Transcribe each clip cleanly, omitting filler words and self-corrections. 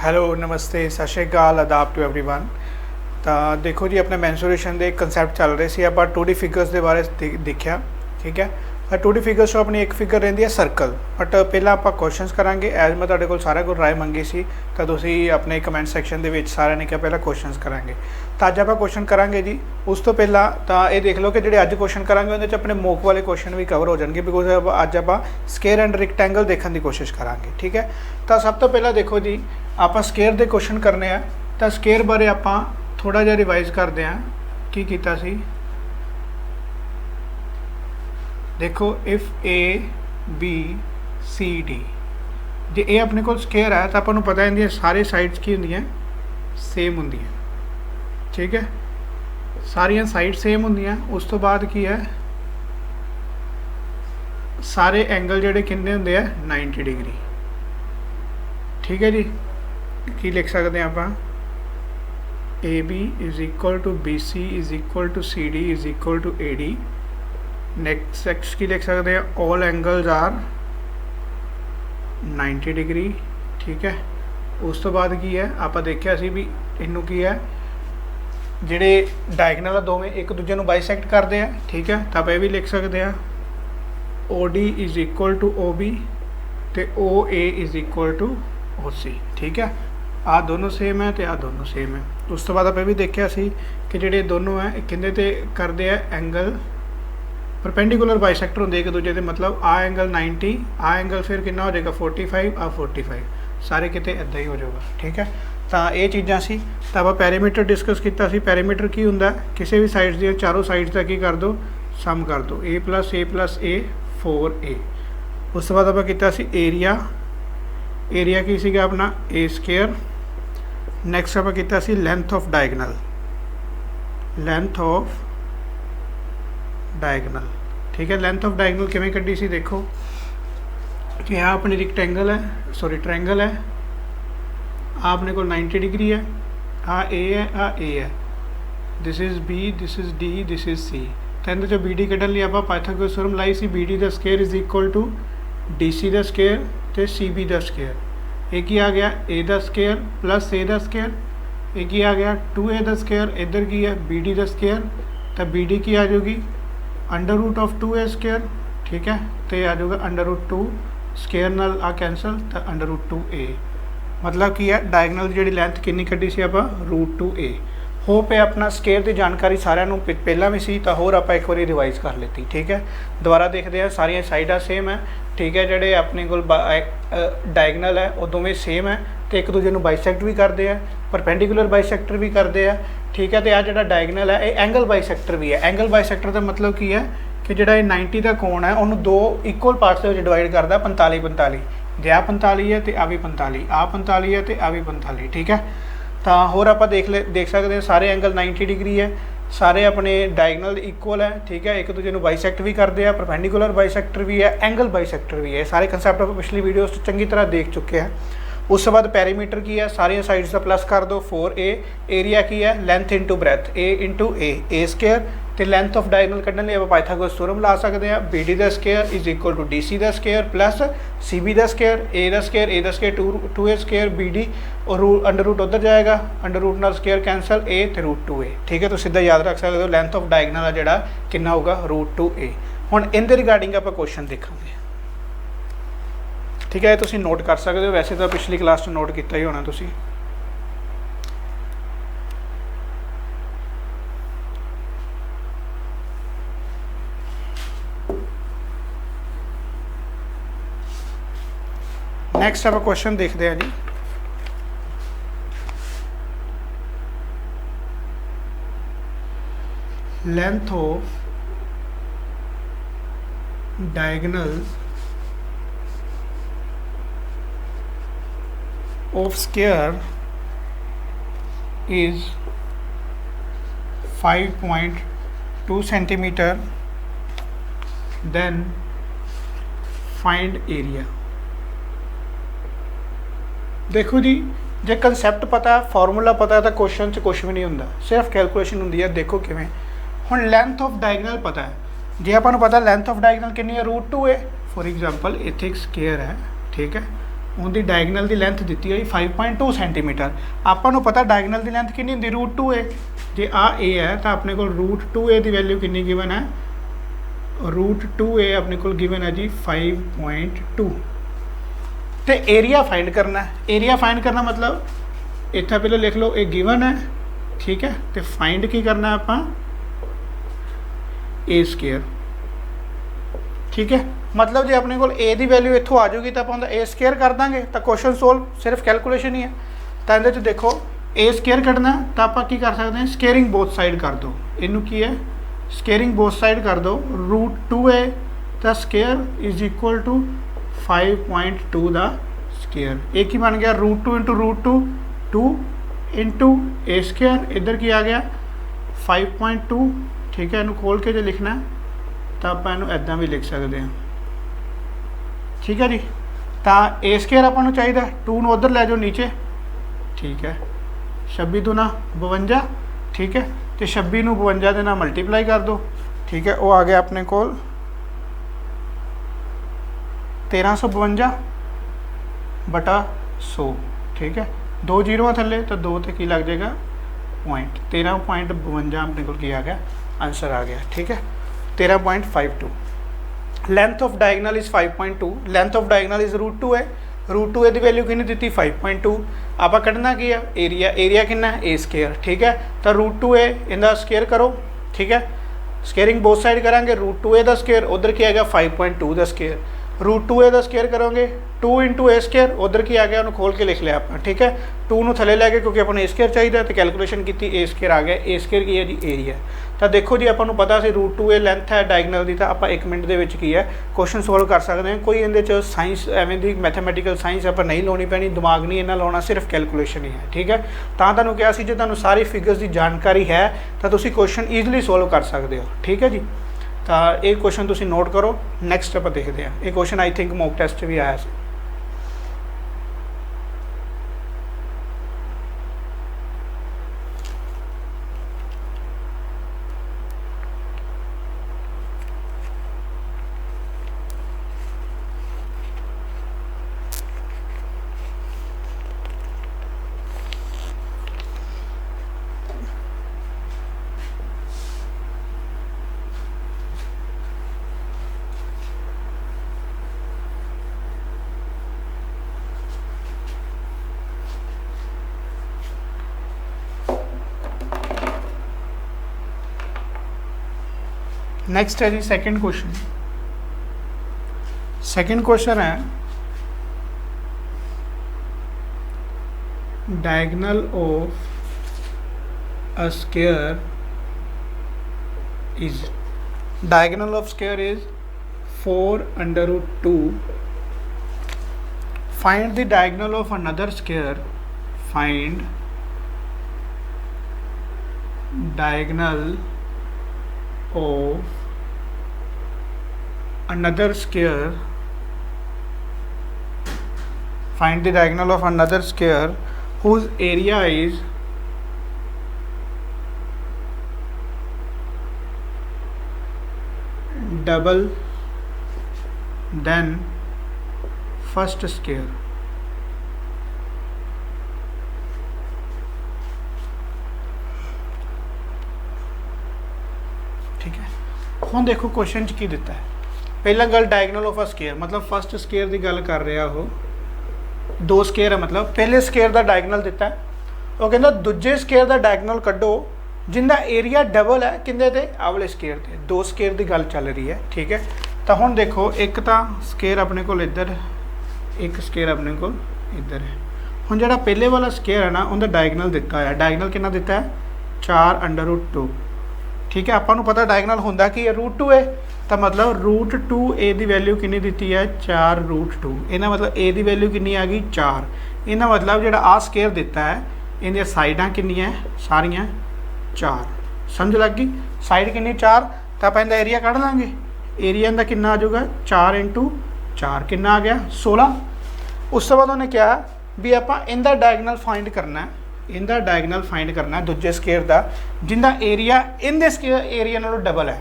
Hello नमस्ते सत श्री अकाल आदाब टू एवरीवन। तो देखो जी अपने मैंसुरेशन के कंसैप्ट चल रहे थे। आप 2D फिगर्स के बारे देखा, ठीक है। 2D फिगर्स अपनी एक फिगर रही है सर्कल। बट पहला आप क्वेश्चन करांगे एज मैं तुहाडे कोल सारा कुछ राय मंगी सी, तो तुसीं अपने कमेंट सैक्शन के सारे ने क्या पहला क्वेश्चन करांगे। तो अज आप क्वेश्चन करांगे जी। उस तो पहला तो ये देख लो कि जो अज क्वेश्चन करांगे उहदे अपने मोक वाले क्वेश्चन भी कवर हो जाएंगे, बिकॉज अज आप स्केयर एंड रिक्टेंगल देखने की कोशिश करांगे, ठीक है। तो सब तो पहला देखो जी आप स्केयर के क्वेश्चन करने हैं। तो स्केयर बारे आप थोड़ा जिहा रिवाइज करते हैं की कीता सी। देखो if A B C D जे ये अपने को स्केयर है तो आपको पता है सारी साइड्स की होंगी सेम होंगी, ठीक है। सारिया साइड सेम होंगी। उस तो बाद की है सारे एंगल जोड़े किन्ने होंगे 90 डिग्री, ठीक है जी। की लिख सकते हैं आप A B is equal to B C is equal to C D is equal to A D. Next की लिख सकते हैं ऑल एंगल्स आर 90 डिग्री, ठीक है। उस तो बाद की है आप देखा सी भी इनू की है जिहड़े डायगनल दोवें एक दूजे को बाइसैक्ट करते हैं, ठीक है। तो आप ये भी लिख सकते हैं O D is equal to O B तो O A is equal to O C, ठीक है। आ दोनों सेम है तो आ दोनों सेम है। उस तो बाद आप भी देखा सी कि जोड़े दोनों है किंदे ते करते हैं एंगल परपेंडिकुलर बाइसैक्टर होंगे एक दूजे के, मतलब आ एंगल 90 आ एंगल फिर कितना हो जाएगा 45 आ 45 सारे किते इदा ही हो जाएगा, ठीक है। तो ये चीज़ां सी। तो आप पैरीमीटर डिस्कस किया सी। पैरीमीटर की होंदा किसी भी साइड्स दी चारों साइड्स का की कर दो सम कर दो ए प्लस ए 4a। उस तो बाद आप किया सी एरिया। एरिया की सीगा अपना ए स्केयर। नैक्सट आप किया सी length of diagonal. Length of diagonal, ठीक है। लेंथ ऑफ डायगनल किवें कड्डी सी देखो कि यहाँ अपनी रिक्टेंगल है, सॉरी ट्रायंगल है। आ अपने को 90 डिग्री है, आ ए है। This is B this is D this is C. तो इहदे चों बी डी कड्ढण लई आपां पाइथागोरस थ्योरम लाई सी बी डी दा square is equal to D C दा स्केयर तो सी बी दा स्केयर। एक ही आ गया ए दा स्केयर प्लस ए दा स्केयर। एक ही आ गया 2a दा स्केयर। इधर की है बी डी दा स्केयर तो बी डी की आ जाएगी under root of 2a square, ठीक है। तो ये आ जाएगा अंडर रूट 2 स्केयर नाल आ कैंसल तो अंडर रूट 2a। मतलब की है डायगनल जी लेंथ कितनी कड्डी सी आप √2a। होप है अपना स्केयर की जानकारी सारिਆਂ ਨੂੰ पहला भी सी तो होर आप एक बार रिवाइज कर लेती, ठीक है। दोबारा देखते हैं सारिया साइडा सेम है, ठीक है। जोड़े अपने को डायगनल है वो दोवें सेम है तो एक दूजे को बाइसैक्ट भी करते हैं, परपेंडिकुलर बाइसैक्टर भी करते हैं, ठीक है। तो यह जो डायगनल है ये एंगल बाइसैक्टर भी है। एंगल बाइसैक्टर का मतलब की है कि जो 90 का कोण है उन्होंने दो इक्वल पार्ट्स के डिवाइड करता 45-45। जे आ 45 है तो आ भी 45, आ 45 है तो आ भी 45, ठीक है। तो होर आप देख सकते हैं सारे एंगल 90 डिग्री है, सारे अपने डायगनल इक्वल है, ठीक है। एक दूजे को बाइसैक्ट भी करते हैं, परपेंडिकुलर बाइसैक्टर भी है, एंगल बाइसैक्टर भी है। सारे कंसैप्ट आप पिछली वीडियोस चंगी तरह देख चुके हैं। उस बाद पैरीमीटर की है सारिया साइड्स का प्लस कर दो 4a। एरिया की है length into breadth A into A square. तो लेंथ ऑफ डायगनल कढ़ने लिए आप पाइथागोरस थ्योरम ला सकते हैं बी डी दा square is equal to D C दा स्केयर प्लस सी बी दा स्केयर ए दा square 2a square B D और अंडर रूट उधर जाएगा, अंडर रूट नाल स्केयर कैंसल ए तो √2a, ठीक है। तो सीधा याद रख सकते हो लेंथ ऑफ डायगनल है जोड़ा कितना होगा √2a। हुण इनके रिगार्डिंग आप क्वेश्चन देखेंगे, ठीक है। तुसीं नोट कर सकते हो, वैसे तो पिछली क्लास नोट किया ही होना तुसीं। नैक्सट आप क्वेश्चन देखते हैं जी। Length of diagonal of square is 5.2 centimeter, then find area। देखो जी जे कंसैप्ट पता फॉर्मूला पता है तो क्वेश्चन च कुछ भी नहीं होंदा, सिर्फ कैलकुलेशन होंदी है। देखो किवें हुण लेंथ ऑफ डायगनल पता है, जे आपां नूं पता लेंथ ऑफ डायगनल कितनी है √2a। फॉर एग्जांपल इत्थे एक स्केयर है, ठीक है। ਉਹਦੀ ਡਾਇਗਨਲ ਦੀ ਲੈਂਥ ਦਿੱਤੀ ਹੋਈ 5.2 ਸੈਂਟੀਮੀਟਰ। ਆਪਾਂ ਨੂੰ ਪਤਾ ਡਾਇਗਨਲ ਦੀ ਲੈਂਥ ਕਿੰਨੀ ਹੁੰਦੀ √2a। ਜੇ ਆ a ਹੈ ਤਾਂ ਆਪਣੇ ਕੋਲ √2a ਦੀ ਵੈਲਿਊ ਕਿੰਨੀ ਗਿਵਨ ਹੈ, √2a ਆਪਣੇ ਕੋਲ ਗਿਵਨ ਹੈ ਜੀ 5.2। ਤੇ ਏਰੀਆ फाइंड करना। ਏਰੀਆ फाइंड करना मतलब ਇੱਥੇ ਪਹਿਲਾਂ ਲਿਖ ਲਓ ਇਹ ਗਿਵਨ ਹੈ, ਠੀਕ ਹੈ। ਤੇ फाइंड ਕੀ ਕਰਨਾ ਆਪਾਂ, a², ठीक है। मतलब जो अपने को a की वैल्यू इतों आ जाएगी तो आप a² कर देंगे तो क्वेश्चन सोल्व, सिर्फ कैलकुलेशन ही है। तो ये देखो a² कढ़ना तो आप की कर सकते हैं, स्केयरिंग बोथ साइड कर दो। इनू की है, स्केयरिंग बोथ साइड कर दो। √2a द स्केयर इज इक्वल टू 5.2 द स्केयर। एक ही बन गया √2 इंटू √2, 2 इंटू a², इधर की आ गया 5.2, ठीक है। इनू खोल के जो लिखना तो आप इदा भी लिख सकते हैं, ठीक है जी। तो a² आपको चाहिए, 2 उधर लै जाओ नीचे, ठीक है। 26 दूना 52, ठीक है। तो 26 नूं 52 के नाल मल्टीप्लाई कर दो, ठीक है। वो आ गया अपने को 1352 बटा 100, ठीक है। 2 जीरो थले तो 2 तो की लग जाएगा पॉइंट, 13.52 अपने को आ गया, आंसर आ गया, ठीक है। 13.52। Length of diagonal is 5.2, length of diagonal is √2a। √2a की वैल्यू कितनी दी, 5.2। आप कढ़ना की है एरिया, एरिया कितना a², ठीक है। तो √2a इनका स्केयर करो, ठीक है। स्केयरिंग बोथ साइड करांगे, √2a का स्केयर, उधर की आ गया 5.2 का स्केयर। √2a का स्केयर करोगे 2 इंटू a², उधर की आ गया, उन्होंने खोल के लिख लिया आप, ठीक है। 2 नूं थले लैके क्योंकि अपने a² चाहिए तो कैलकुलेशन की a² आ गया। a² की है जी एरिया। तो देखो जी आपको पता सी √2a लेंथ है डायगनल की, तो आप 1 मिनट के की है क्वेश्चन सोल्व कर सकते हैं। कोई इहदे साइंस एवें दी मैथमैटिकल साइंस आप नहीं लानी पैनी, दिमाग नहीं इन्ना लाना, सिर्फ कैलकुलेशन ही है, ठीक है। तो तुहानूं कहा सी जो तुहानूं सारी फिगर्स की जानकारी है तो तुसीं क्वेश्चन ईजिली सोल्व कर सकते हो, ठीक है जी। तो ये क्वेश्चन तुसीं नोट करो। नैक्सट आप देखते हैं, ये question I think mock test भी आया सी। नेक्स्ट है जी सेकंड क्वेश्चन। सेकंड क्वेश्चन है diagonal of a square is, diagonal of square is 4√2। Find the diagonal of another square, find diagonal of another square, find the diagonal of another square whose area is double than first square। ठीक है। हुण देखो question च की दिता है, पहला गल डायगोनल ऑफ अ स्केयर, मतलब फस्ट स्केयर की गल कर रहा हो, 2 स्केयर है, मतलब पहले स्केयर का डायगोनल दिता है, वो कहता दूजे स्केयर का डायगोनल कड्डो जिंदा एरिया डबल है किंदे ते, आवले स्केयर ते। 2 स्केयर की गल चल रही है, ठीक है। तो हुण देखो एक तो स्केयर अपने को इधर, एक स्केयर अपने को इधर है। हुण जिहड़ा पहले वाला स्केयर है ना, उनका डायगोनल दिता है, डायगोनल कितना दिता है 4√2, ठीक है। आपको पता डायगोनल होंदा की है √2a, तो मतलब √2a की वैल्यू कितनी दी है 4√2। इहदा मतलब a की वैल्यू कितनी आ गई 4। इहदा मतलब जो आ स्केयर दिता है इहदियां साइडां कितनियां सारियां 4, समझ लग गई। साइड कितनी 4, तो आप इहदा एरिया कढ़ लांगे, एरिया इहदा कितना आ जाऊगा 4 इंटू 4 कितना आ गया 16। उस तो बाद उन्हें कहा भी आप इहदा डायगोनल फाइंड करना है, इनका डायगोनल फाइंड करना है दूजे स्केयर का जिंदा एरिया इनके स्केयर एरिया नालों डबल है,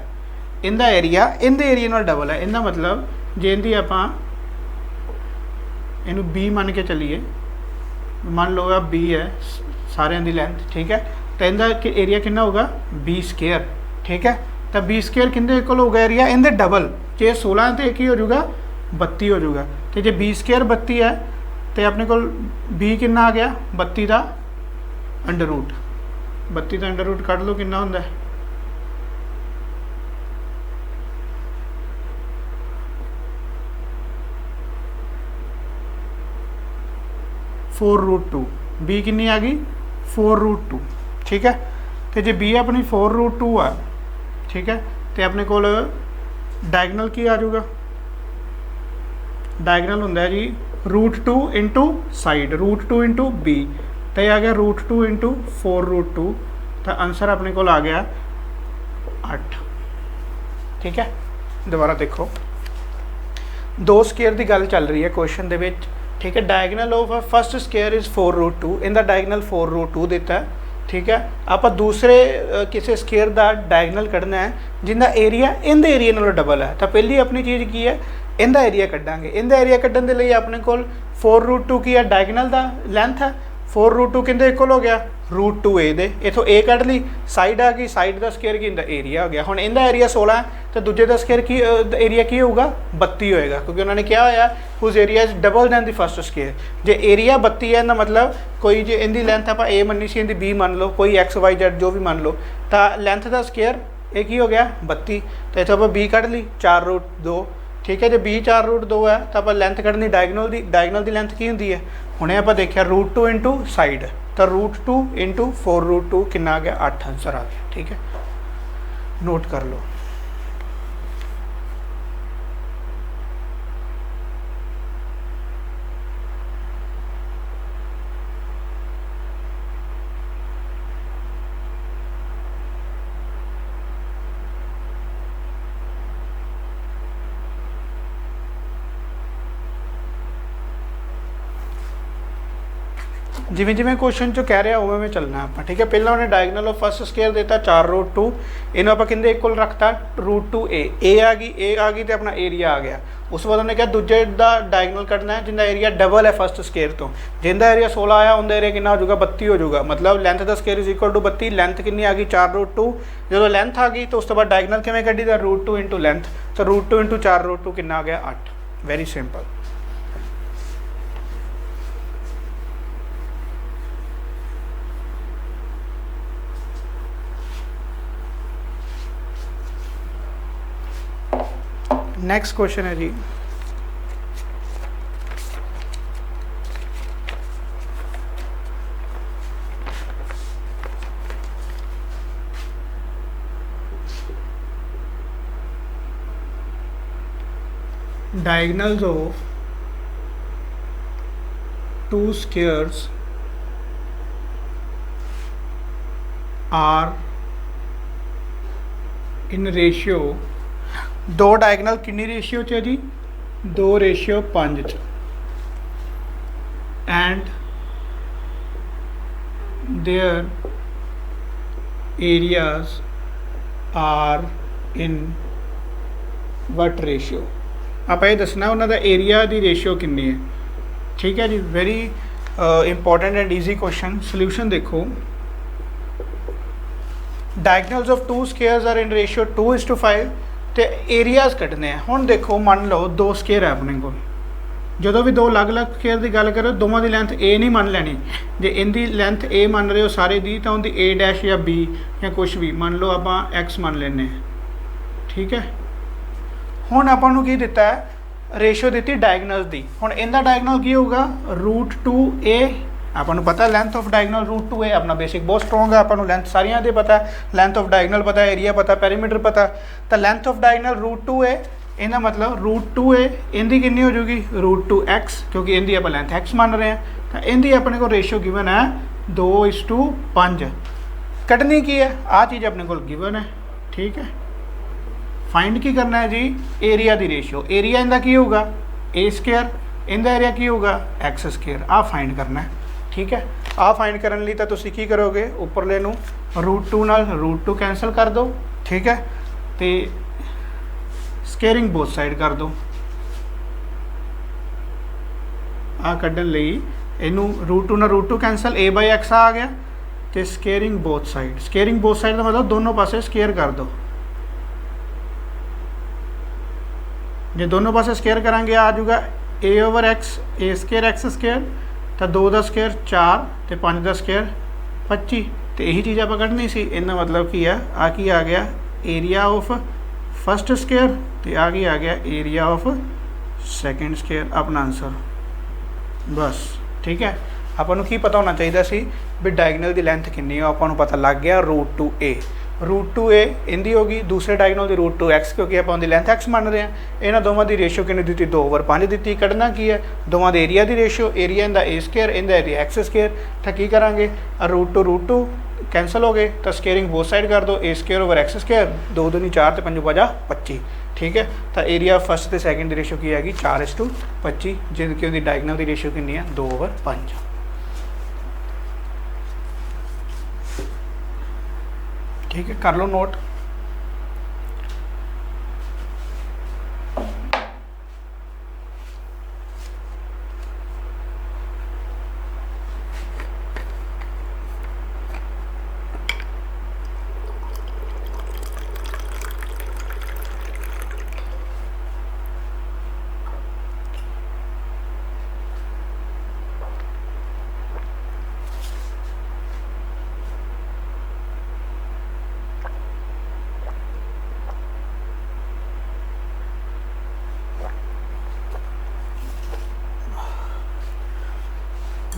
इनका एरिया इनके एरिया नालों डबल है। इनका मतलब जे इनकी आप इनू बी मान के चलीए, मान लो आ बी है सारिਆਂ ਦੀ ਲੈਂਥ, ठीक है। तो इनका एरिया कितना होगा बी स्केयर, ठीक है। तो बी स्केयर किंदे इक्वल होगा एरिया इनके डबल, जे 16 तो एक ही हो जाऊगा 32 हो जाऊगा। तो जे बी स्केयर 32 है तो अपने को बी कितना आ गया 32 का अंडर रूट, 32 का अंडर रूट कढ़ लो कितना होंदा है 4√2, बी कितनी आ गई 4√2, ठीक है। तो जे बी अपनी 4√2 आ, ठीक है, तो अपने को डायगनल की आ जाऊगा, डायगनल होंदा है जी √2 इंटू साइड, √2 इंटू बी, तो यह आ गया √2 इंटू 4√2, तो आंसर अपने को आ गया 8, ठीक है। दोबारा देखो, दो स्केयर की गल चल रही है क्वेश्चन दे विच, ठीक है। Diagonal of first square is 4√2, इनका डायगनल 4√2 दिता है, ठीक है। आप दूसरे किसी स्केयर का डायगनल कढ़ना है जिनका एरिया इन एरिया नालों डबल है, तो पहली अपनी चीज़ की है इनका एरिया कढ़ांगे। इनका एरिया कढ़न के लिए अपने को 4√2 की है डायगनल का लेंथ है, 4√2 किंदे इक्वल हो गया √2a they, इथों a कढ़ Lee, side आ गई, साइड का स्केयर की इनका एरिया हो गया। हुण इनका एरिया 16 है तो दूजे का स्केयर की एरिया की होगा 32 होएगा, क्योंकि उन्होंने क्या होया whose area is double than the first square. जे एरिया 32 है ना, मतलब कोई जे इनकी लेंथ आप a मनी सी, इनकी b मान लो, कोई XYZ जो भी मान लो, तो लेंथ का स्केयर एक ही हो गया 32, तो इतों आप b कढ़ ली 4√2, ठीक है। जो b 4√2 है तो आप लेंथ कढ़नी डायगनल की, डायगनल की लेंथ की होंदी है, हुणे आप देखिया √2 इंटू साइड, तो √2 इंटू 4√2 कितना आ गया 8 आंसर आ गया, ठीक है। नोट कर लो। जिमें जिमें क्वेश्चन चो कह रहा उवें में चलना आप, ठीक है। पहला उन्हें डायगनल ऑफ फस्ट स्केयर देता 4√2, इन्हों आप किंदे इक्वल रखता √2a, a आ गई तो अपना एरिया आ गया। उस बाद उन्हें क्या दूजे का डायगनल कढ़ना है जिनका एरिया डबल है फस्ट स्केयर तो, जिनका एरिया 16 आया उनका एरिया कितना हो जाएगा 32 हो जाएगा, मतलब लेंथ का square is equal to 32, length कितनी आ गई 4√2, जो लेंथ आ गई तो उस तो बाद डायगनल किमें कढ़ी था √2 इंटू लेंथ, तो √2 इंटू 4√2 कितना आ गया 8, वेरी सिंपल। नेक्स्ट क्वेश्चन है जी, diagonals of two squares are in ratio, दो डायगनल कितनी रेशियो च है जी 2:5 and their areas are in what ratio. आप ये दसना उन्होंने एरिया की रेशियो कितनी है, ठीक है जी। Very important and easy question. Solution देखो, diagonals of two squares are in ratio 2:5 तो एरियाज कटने हैं। हुण देखो मान लो दो स्केयर है अपने को, जो भी दो अलग अलग स्केयर की गल करो दोवों की लेंथ ए नहीं मान लैनी, जे इनकी लेंथ ए मान रहे हो सारे दी तो उनकी A' या B या कुछ भी मान लो आप X मान लेने, ठीक है। हुण आपां की दिता है रेशियो दी डायगनल्स की, हुण इनका डायगनल की होगा √2a, आपको पता है लेंथ ऑफ डायगनल √2a, अपना बेसिक बहुत स्ट्रॉन्ग है, आपको लेंथ सारियां दे पता है, लेंथ ऑफ डायगनल पता है, एरिया पता, पेरीमीटर पता, तो लेंथ ऑफ डायगनल √2a, इनका मतलब √2a इनकी कितनी हो जाएगी √2x, क्योंकि इनकी आप लेंथ x मान रहे हैं, तो इनकी अपने को रेशियो गिवन है 2:5। कटनी की है आ चीज़ अपने को गिवन है, ठीक है। फाइंड की करना है जी एरिया की रेशियो, एरिया इनका की होगा a², इनका एरिया की होगा x², आ फाइंड करना है, ठीक है। आ फाइंड करने लिए तो तुसी की करोगे उपरले नूं √2 नाल √2 कैंसल कर दो, ठीक है, तो स्केयरिंग बोथ साइड कर दो, ਆ ਕੱਢਣ ਲਈ ਇਹਨੂੰ √2 ਨਾਲ √2 ਕੈਂਸਲ, a/x ਆ ਗਿਆ ਤੇ ਸਕੇਅਰਿੰਗ ਬੋਥ ਸਾਈਡ। ਸਕੇਅਰਿੰਗ ਬੋਥ ਸਾਈਡ ਦਾ ਮਤਲਬ ਦੋਨੋਂ ਪਾਸੇ ਸਕੇਅਰ ਕਰ ਦਿਓ। ਜੇ ਦੋਨੋਂ ਪਾਸੇ ਸਕੇਅਰ ਕਰਾਂਗੇ ਆ ਜਾਊਗਾ a/x, a² x², ਤਾਂ 2 ਦਾ ਸਕੇਅਰ 4 ਤੇ 5 ਦਾ ਸਕੇਅਰ 25, ਤੇ ਇਹੀ ਚੀਜ਼ ਆਪਾਂ ਕੱਢਣੀ ਸੀ। ਇਹਦਾ ਮਤਲਬ ਕੀ ਆ ਕੀ ਆ ਗਿਆ ਏਰੀਆ ਆਫ ਫਸਟ ਸਕੇਅਰ, ਤੇ ਆ ਕੀ ਆ ਗਿਆ ਏਰੀਆ ਆਫ ਸੈਕਿੰਡ ਸਕੇਅਰ, ਆਪਣਾ ਆਂਸਰ। ਬਸ ਠੀਕ ਹੈ। ਆਪਾਂ ਨੂੰ ਕੀ ਪਤਾ ਹੋਣਾ ਚਾਹੀਦਾ ਸੀ ਵੀ ਡਾਇਗਨਲ ਦੀ ਲੈਂਥ ਕਿੰਨੀ ਆ, ਆਪਾਂ ਨੂੰ ਪਤਾ ਲੱਗ ਗਿਆ √2a। √2a ਇਹਦੀ ਹੋ ਗਈ, ਦੂਸਰੇ ਡਾਇਗਨਲ ਦੀ √2x, ਕਿਉਂਕਿ ਆਪਾਂ ਉਹਦੀ ਲੈਂਥ x ਮੰਨ ਰਹੇ ਹਾਂ। ਇਹਨਾਂ ਦੋਵਾਂ ਦੀ ਰੇਸ਼ੋ ਕਿੰਨੀ ਦਿੱਤੀ 2/5 ਦਿੱਤੀ। ਕੱਢਣਾ ਕੀ ਹੈ ਦੋਵਾਂ ਦੇ ਏਰੀਆ ਦੀ ਰੇਸ਼ੋ, ਏਰੀਆ ਇਹਦਾ a², ਇਹਦਾ ਏਰੀਆ x²। ਤਾਂ ਕੀ ਕਰਾਂਗੇ √2 ਕੈਂਸਲ ਹੋ ਗਏ, ਤਾਂ ਸਕੇਅਰਿੰਗ ਬੋਥ ਸਾਈਡ ਕਰ ਦਿਓ, a² x², 2 दूनी 4 ਤੇ 5 5 25। ਠੀਕ ਹੈ। ਤਾਂ ਏਰੀਆ ਫਸਟ ਤੇ ਸੈਕਿੰਡ ਦੀ ਰੇਸ਼ੋ ਕੀ ਹੈਗੀ 4:25, ਜਿਹਦੇ ਕਿ ਉਹਦੀ ਡਾਇਗਨਲ ਦੀ ਰੇਸ਼ੋ ਕਿੰਨੀ ਹੈ 2/5। ठीक है, कर लो नोट।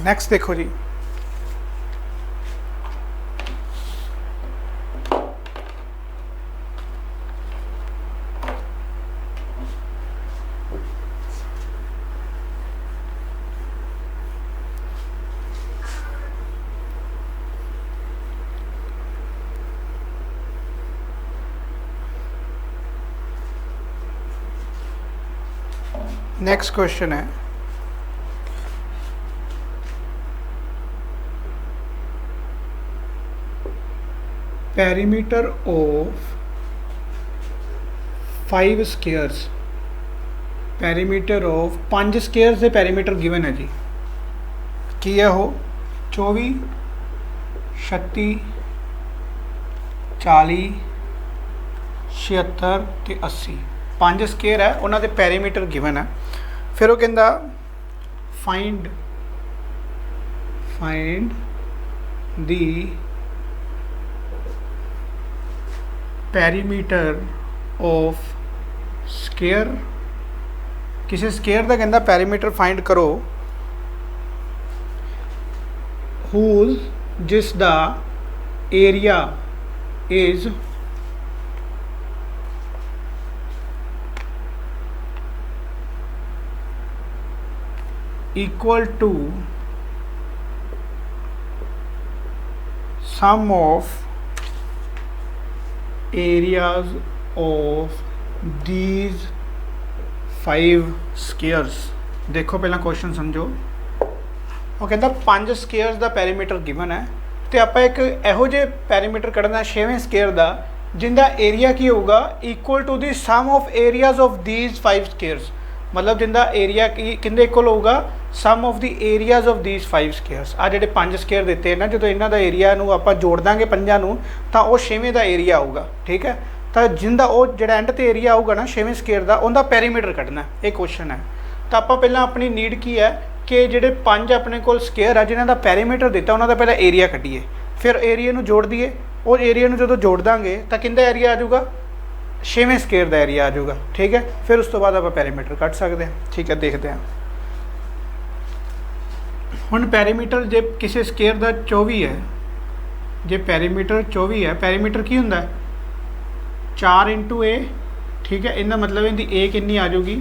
नेक्स्ट देखो जी, नेक्स्ट क्वेश्चन है ਪੈਰੀਮੀਟਰ ਆਫ 5 ਸਕੇਅਰਸ। ਪੈਰੀਮੀਟਰ ਆਫ 5 ਸਕੇਅਰਸ ਦੇ ਪੈਰੀਮੀਟਰ ਗਿਵਨ ਹੈ ਜੀ। ਕੀ ਹੈ ਉਹ 24, 36, 40, 76 ਤੇ 80। 5 ਸਕੇਅਰ ਹੈ, ਉਹਨਾਂ ਦੇ ਪੈਰੀਮੀਟਰ ਗਿਵਨ ਹੈ। ਫਿਰ ਉਹ ਕਹਿੰਦਾ find the perimeter of square. ਕਿਸੇ ਸਕੇਅਰ ਦਾ ਕਹਿੰਦਾ ਪੈਰੀਮੀਟਰ ਫਾਈਂਡ ਕਰੋ whose ਜਿਸ ਦਾ area is equal to sum of areas of these 5 squares। देखो पहला क्वेश्चन समझो। वो कहता 5 स्केयर्स का पैरीमीटर गिवन है, तो आप एक ਇਹੋ ਜਿਹੇ पैरीमीटर कढ़ना 6वें स्केयर का जिंदा एरिया की होगा equal to the sum of areas of these 5 squares. मतलब जिंदा एरिया की किंदे इक्वल होगा sum of the areas of these 5 squares. आ ਜਿਹੜੇ 5 स्केयर ਦਿੱਤੇ ਨਾ, ਜਦੋਂ ਇਹਨਾਂ ਦਾ ਏਰੀਆ ਨੂੰ ਆਪਾਂ ਜੋੜ ਦਾਂਗੇ 5 ਨੂੰ, ਤਾਂ ਉਹ 6ਵੇਂ ਦਾ ਏਰੀਆ ਆਊਗਾ। ਠੀਕ ਹੈ। ਤਾਂ ਜਿੰਦਾ ਉਹ ਜਿਹੜਾ ਐਂਡ ਤੇ ਏਰੀਆ ਆਊਗਾ ਨਾ 6ਵੇਂ ਸਕੇਅਰ ਦਾ, ਉਹਦਾ ਪੈਰੀਮੀਟਰ ਕੱਢਣਾ। ਇਹ ਕੁਐਸਚਨ ਹੈ। ਤਾਂ ਆਪਾਂ ਪਹਿਲਾਂ ਆਪਣੀ ਨੀਡ ਕੀ ਹੈ ਕਿ ਜਿਹੜੇ 5 ਆਪਣੇ ਕੋਲ ਸਕੇਅਰ ਆ ਜਿਨ੍ਹਾਂ ਦਾ ਪੈਰੀਮੀਟਰ ਦਿੱਤਾ, ਉਹਨਾਂ ਦਾ ਪਹਿਲਾਂ ਏਰੀਆ ਕੱਢੀਏ, ਫਿਰ ਏਰੀਆ ਨੂੰ ਜੋੜ ਦਈਏ। ਉਹ ਏਰੀਆ ਨੂੰ ਜਦੋਂ ਜੋੜ ਦਾਂਗੇ ਤਾਂ ਕਿੰਦਾ ਏਰੀਆ ਆ ਜਾਊਗਾ 6ਵੇਂ ਸਕੇਅਰ ਦਾ ਏਰੀਆ ਆ ਜਾਊਗਾ। ਠੀਕ ਹੈ। ਫਿਰ ਉਸ ਤੋਂ ਬਾਅਦ ਆਪਾਂ ਪੈਰੀਮੀਟਰ ਕੱਢ ਸਕਦੇ ਹਾਂ। ਠੀਕ ਹੈ, ਦੇਖਦੇ ਹਾਂ ਹੁਣ ਪੈਰੀਮੀਟਰ ਜੇ ਕਿਸੇ ਸਕੇਅਰ ਦਾ 24 ਹੈ, ਜੇ ਪੈਰੀਮੀਟਰ 24 ਹੈ, ਪੈਰੀਮੀਟਰ ਕੀ ਹੁੰਦਾ 4 × a। ठीक है। इनका मतलब इनकी ए कितनी आ जाऊगी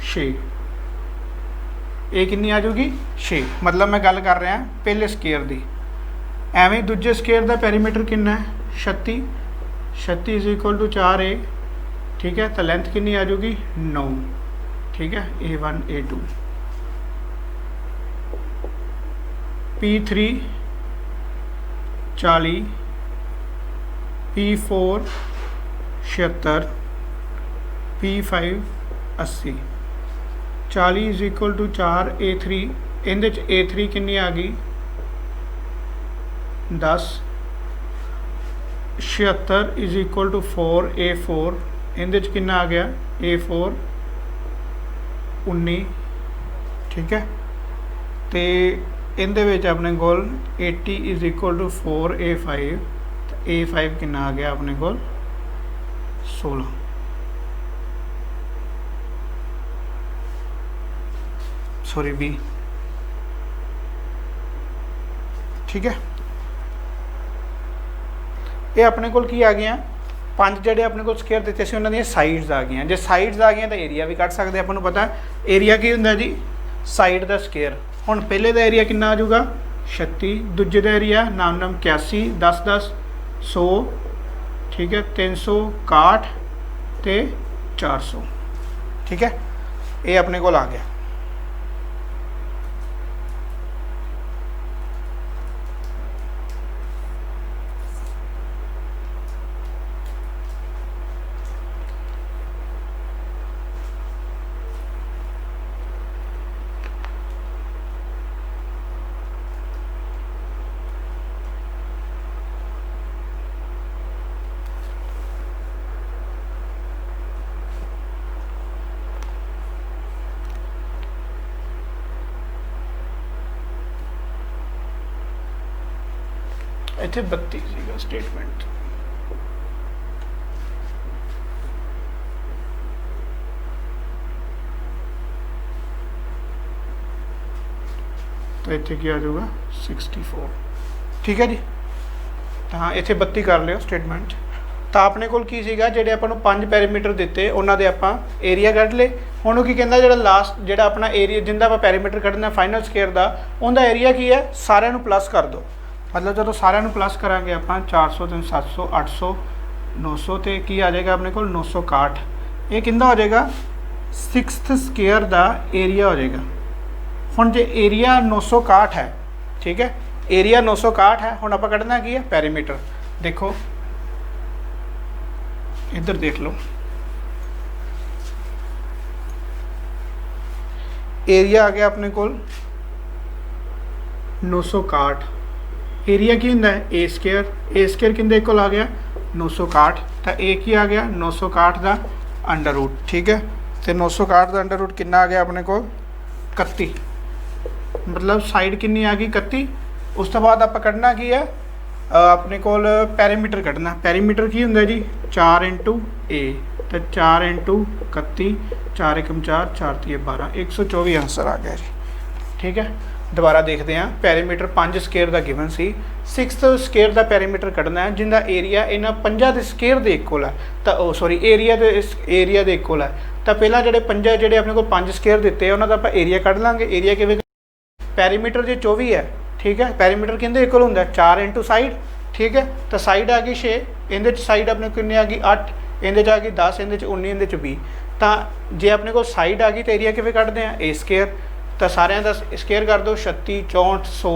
6। ए कितनी आ जाऊगी 6। मतलब मैं गल कर रहा पहले स्केयर की। एवं दूजे स्केयर का पैरीमीटर कितना है 36। 36 = 4a। ठीक है। तो लेंथ कितनी आ जाऊगी 9। ठीक है। A1 A2 P3 40 P4 76 P5 80। 40 is equal to 4 A3 ਇਹਦੇ ਚ A3 ਕਿੰਨੀ ਆ ਗਈ 10 76 इज इक्वल टू 4 A4 ਇਹਦੇ ਚ ਕਿੰਨਾ ਆ ਗਿਆ A4 19 ठीक है तो ਇਹਦੇ ਵਿੱਚ ਆਪਣੇ ਕੋਲ 80 is equal to 4 A5 A5 कितना आ गया अपने को 16 सॉरी B ठीक है ये अपने को की आ गया 5 ਜਿਹੜੇ ਆਪਣੇ ਕੋਲ ਸਕੁਅਰ ਦਿੱਤੇ ਸੀ ਉਹਨਾਂ ਦੀਆਂ ਸਾਈਡਸ ਆ ਗਈਆਂ ਜੇ ਸਾਈਡਸ ਆ ਗਈਆਂ ਤਾਂ ਏਰੀਆ ਵੀ ਕੱਢ ਸਕਦੇ ਆਪਾਂ ਨੂੰ ਪਤਾ ਏਰੀਆ ਕੀ ਹੁੰਦਾ ਜੀ ਸਾਈਡ ਦਾ ਸਕੁਅਰ ਹੁਣ ਪਹਿਲੇ ਦਾ ਏਰੀਆ ਕਿੰਨਾ ਆ ਜਾਊਗਾ 36 ਦੂਜੇ ਦਾ ਏਰੀਆ 9 81 10 10 100 ठीक है 361 ਤੇ 400 ठीक है ये अपने को आ गया ਇੱਥੇ 32 ਸੀਗਾ ਸਟੇਟਮੈਂਟ तो ਇੱਥੇ ਕੀ ਆ ਜਾਊਗਾ 64 ਠੀਕ ਹੈ ਜੀ ਤਾਂ ਇੱਥੇ 32 ਕਰ ਲਿਓ ਸਟੇਟਮੈਂਟ ਤਾਂ ਆਪਣੇ ਕੋਲ ਕੀ ਸੀਗਾ ਜਿਹੜੇ ਆਪਾਂ ਨੂੰ 5 ਪੈਰਾਮੀਟਰ ਦਿੱਤੇ ਉਹਨਾਂ ਦੇ ਆਪਾਂ ਏਰੀਆ ਕੱਢ ਲਏ ਹੁਣ ਉਹ ਕੀ ਕਹਿੰਦਾ ਜਿਹੜਾ ਲਾਸਟ ਜਿਹੜਾ ਆਪਣਾ ਏਰੀਆ ਜਿੰਦਾ ਆਪਾਂ ਪੈਰਾਮੀਟਰ ਕੱਢਣਾ ਫਾਈਨਲ ਸਕੁਅਰ ਦਾ ਉਹਦਾ ਏਰੀਆ ਕੀ ਹੈ ਸਾਰਿਆਂ ਨੂੰ ਪਲੱਸ ਕਰ ਦਿਓ मतलब जो सारे प्लस करा आप 400 300 700 800 900 तो की आ जाएगा अपने को 961 ये किंदा हो जाएगा 6th स्क्वायर का एरिया हो जाएगा हुण जे एरिया 961 है ठीक है एरिया 961 है हुण आपां कढ़ना की है पैरीमीटर देखो इधर देख लो एरिया आ गया अपने को 961 एरिया की होंगे ए स्केयर किंदे इक्वल आ गया 961 तो ए की आ गया 961 का अंडर रूट ठीक है तो 961 का अंडर रूट कितना आ गया अपने को 31 मतलब साइड कितनी आ गई 31 उस तो बाद आप कढ़ना की है अपने को पैरीमीटर कढ़ना पैरीमीटर की होंगे जी 4 इंटू ए तो 4 इंटू 31 4 एकम 4 4 3 12 124 आंसर आ गया जी ठीक है दोबारा देखते हैं पैरीमीटर 5 स्केयर का गिवन सी 6th स्केयर का पैरीमीटर कढ़ना है जिंदा एरिया इन्होंने 5 के स्केयर के इक्वल है तो सॉरी एरिया के इक्वल है तो पहला जो 5 जो अपने को 5 स्केयर दिते उन्होंने आप एरिया कढ़ लाँगे एरिया कि पैरीमीटर जो 24 है ठीक है पैरीमीटर किंदे इक्वल होंगे 4 इंटू साइड ठीक है तो साइड आ गई 6 इहदे साइड अपने कितनी आ गई 8 इहदे आ गई 10 इहदे 19 इहदे 20 तो जे अपने को साइड आ गई तो एरिया किवें कढ़दे हैं ए स्केयर तो सारे का स्केयर कर दो 36 64 100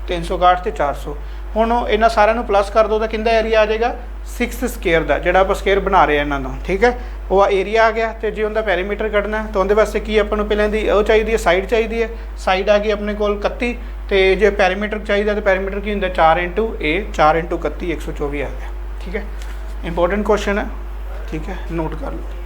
361 तो 400 हुण इन्होंने सारे प्लस कर दो तो किंदा एरिया आ जाएगा 6th स्केयर का जोड़ा आप स्केयर बना रहे हैं इन्हों ठीक है वो एरिया आ गया तो जो उनका पैरीमीटर कढ़ना तो उनके वास्ते की अपन पहले दी वो चाहिए साइड चाहिए साइड आ गई अपने को 31 तो जो पैरीमीटर चाहिए तो पैरीमीटर की होंगे 4 इंटू ए 4 इंटू 31 124 आ गया ठीक है इंपॉर्टेंट क्वेश्चन है ठीक है नोट कर लो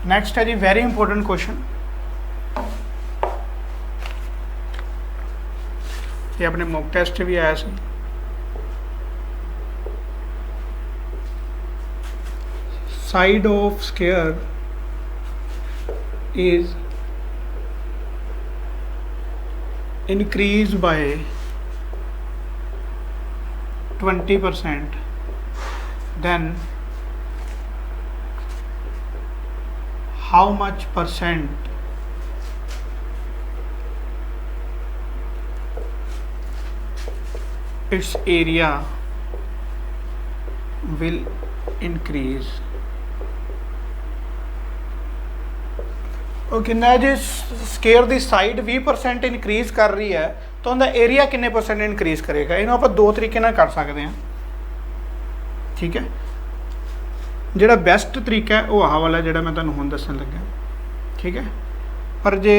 नेक्स्ट है जी वेरी इंपॉर्टेंट क्वेश्चन ये अपने मॉक टेस्ट भी आया सी side of square is increased by 20% then how much percent its area will increase। ਉਹ ਕਿੰਨਾ ਜੇ ਸਕੇਅਰ ਦੀ ਸਾਈਡ 20% ਇਨਕਰੀਜ਼ ਕਰ ਰਹੀ ਹੈ ਤਾਂ ਉਹਦਾ ਏਰੀਆ ਕਿੰਨੇ ਪਰਸੈਂਟ ਇਨਕਰੀਜ਼ ਕਰੇਗਾ। ਇਹਨੂੰ ਆਪਾਂ ਦੋ ਤਰੀਕੇ ਨਾਲ ਕਰ ਸਕਦੇ ਹਾਂ, ਠੀਕ ਹੈ। ਜਿਹੜਾ ਬੈਸਟ ਤਰੀਕਾ ਹੈ ਉਹ ਆਹ ਵਾਲਾ ਜਿਹੜਾ ਮੈਂ ਤੁਹਾਨੂੰ ਹੁਣ ਦੱਸਣ ਲੱਗਾ, ਠੀਕ ਹੈ। ਪਰ ਜੇ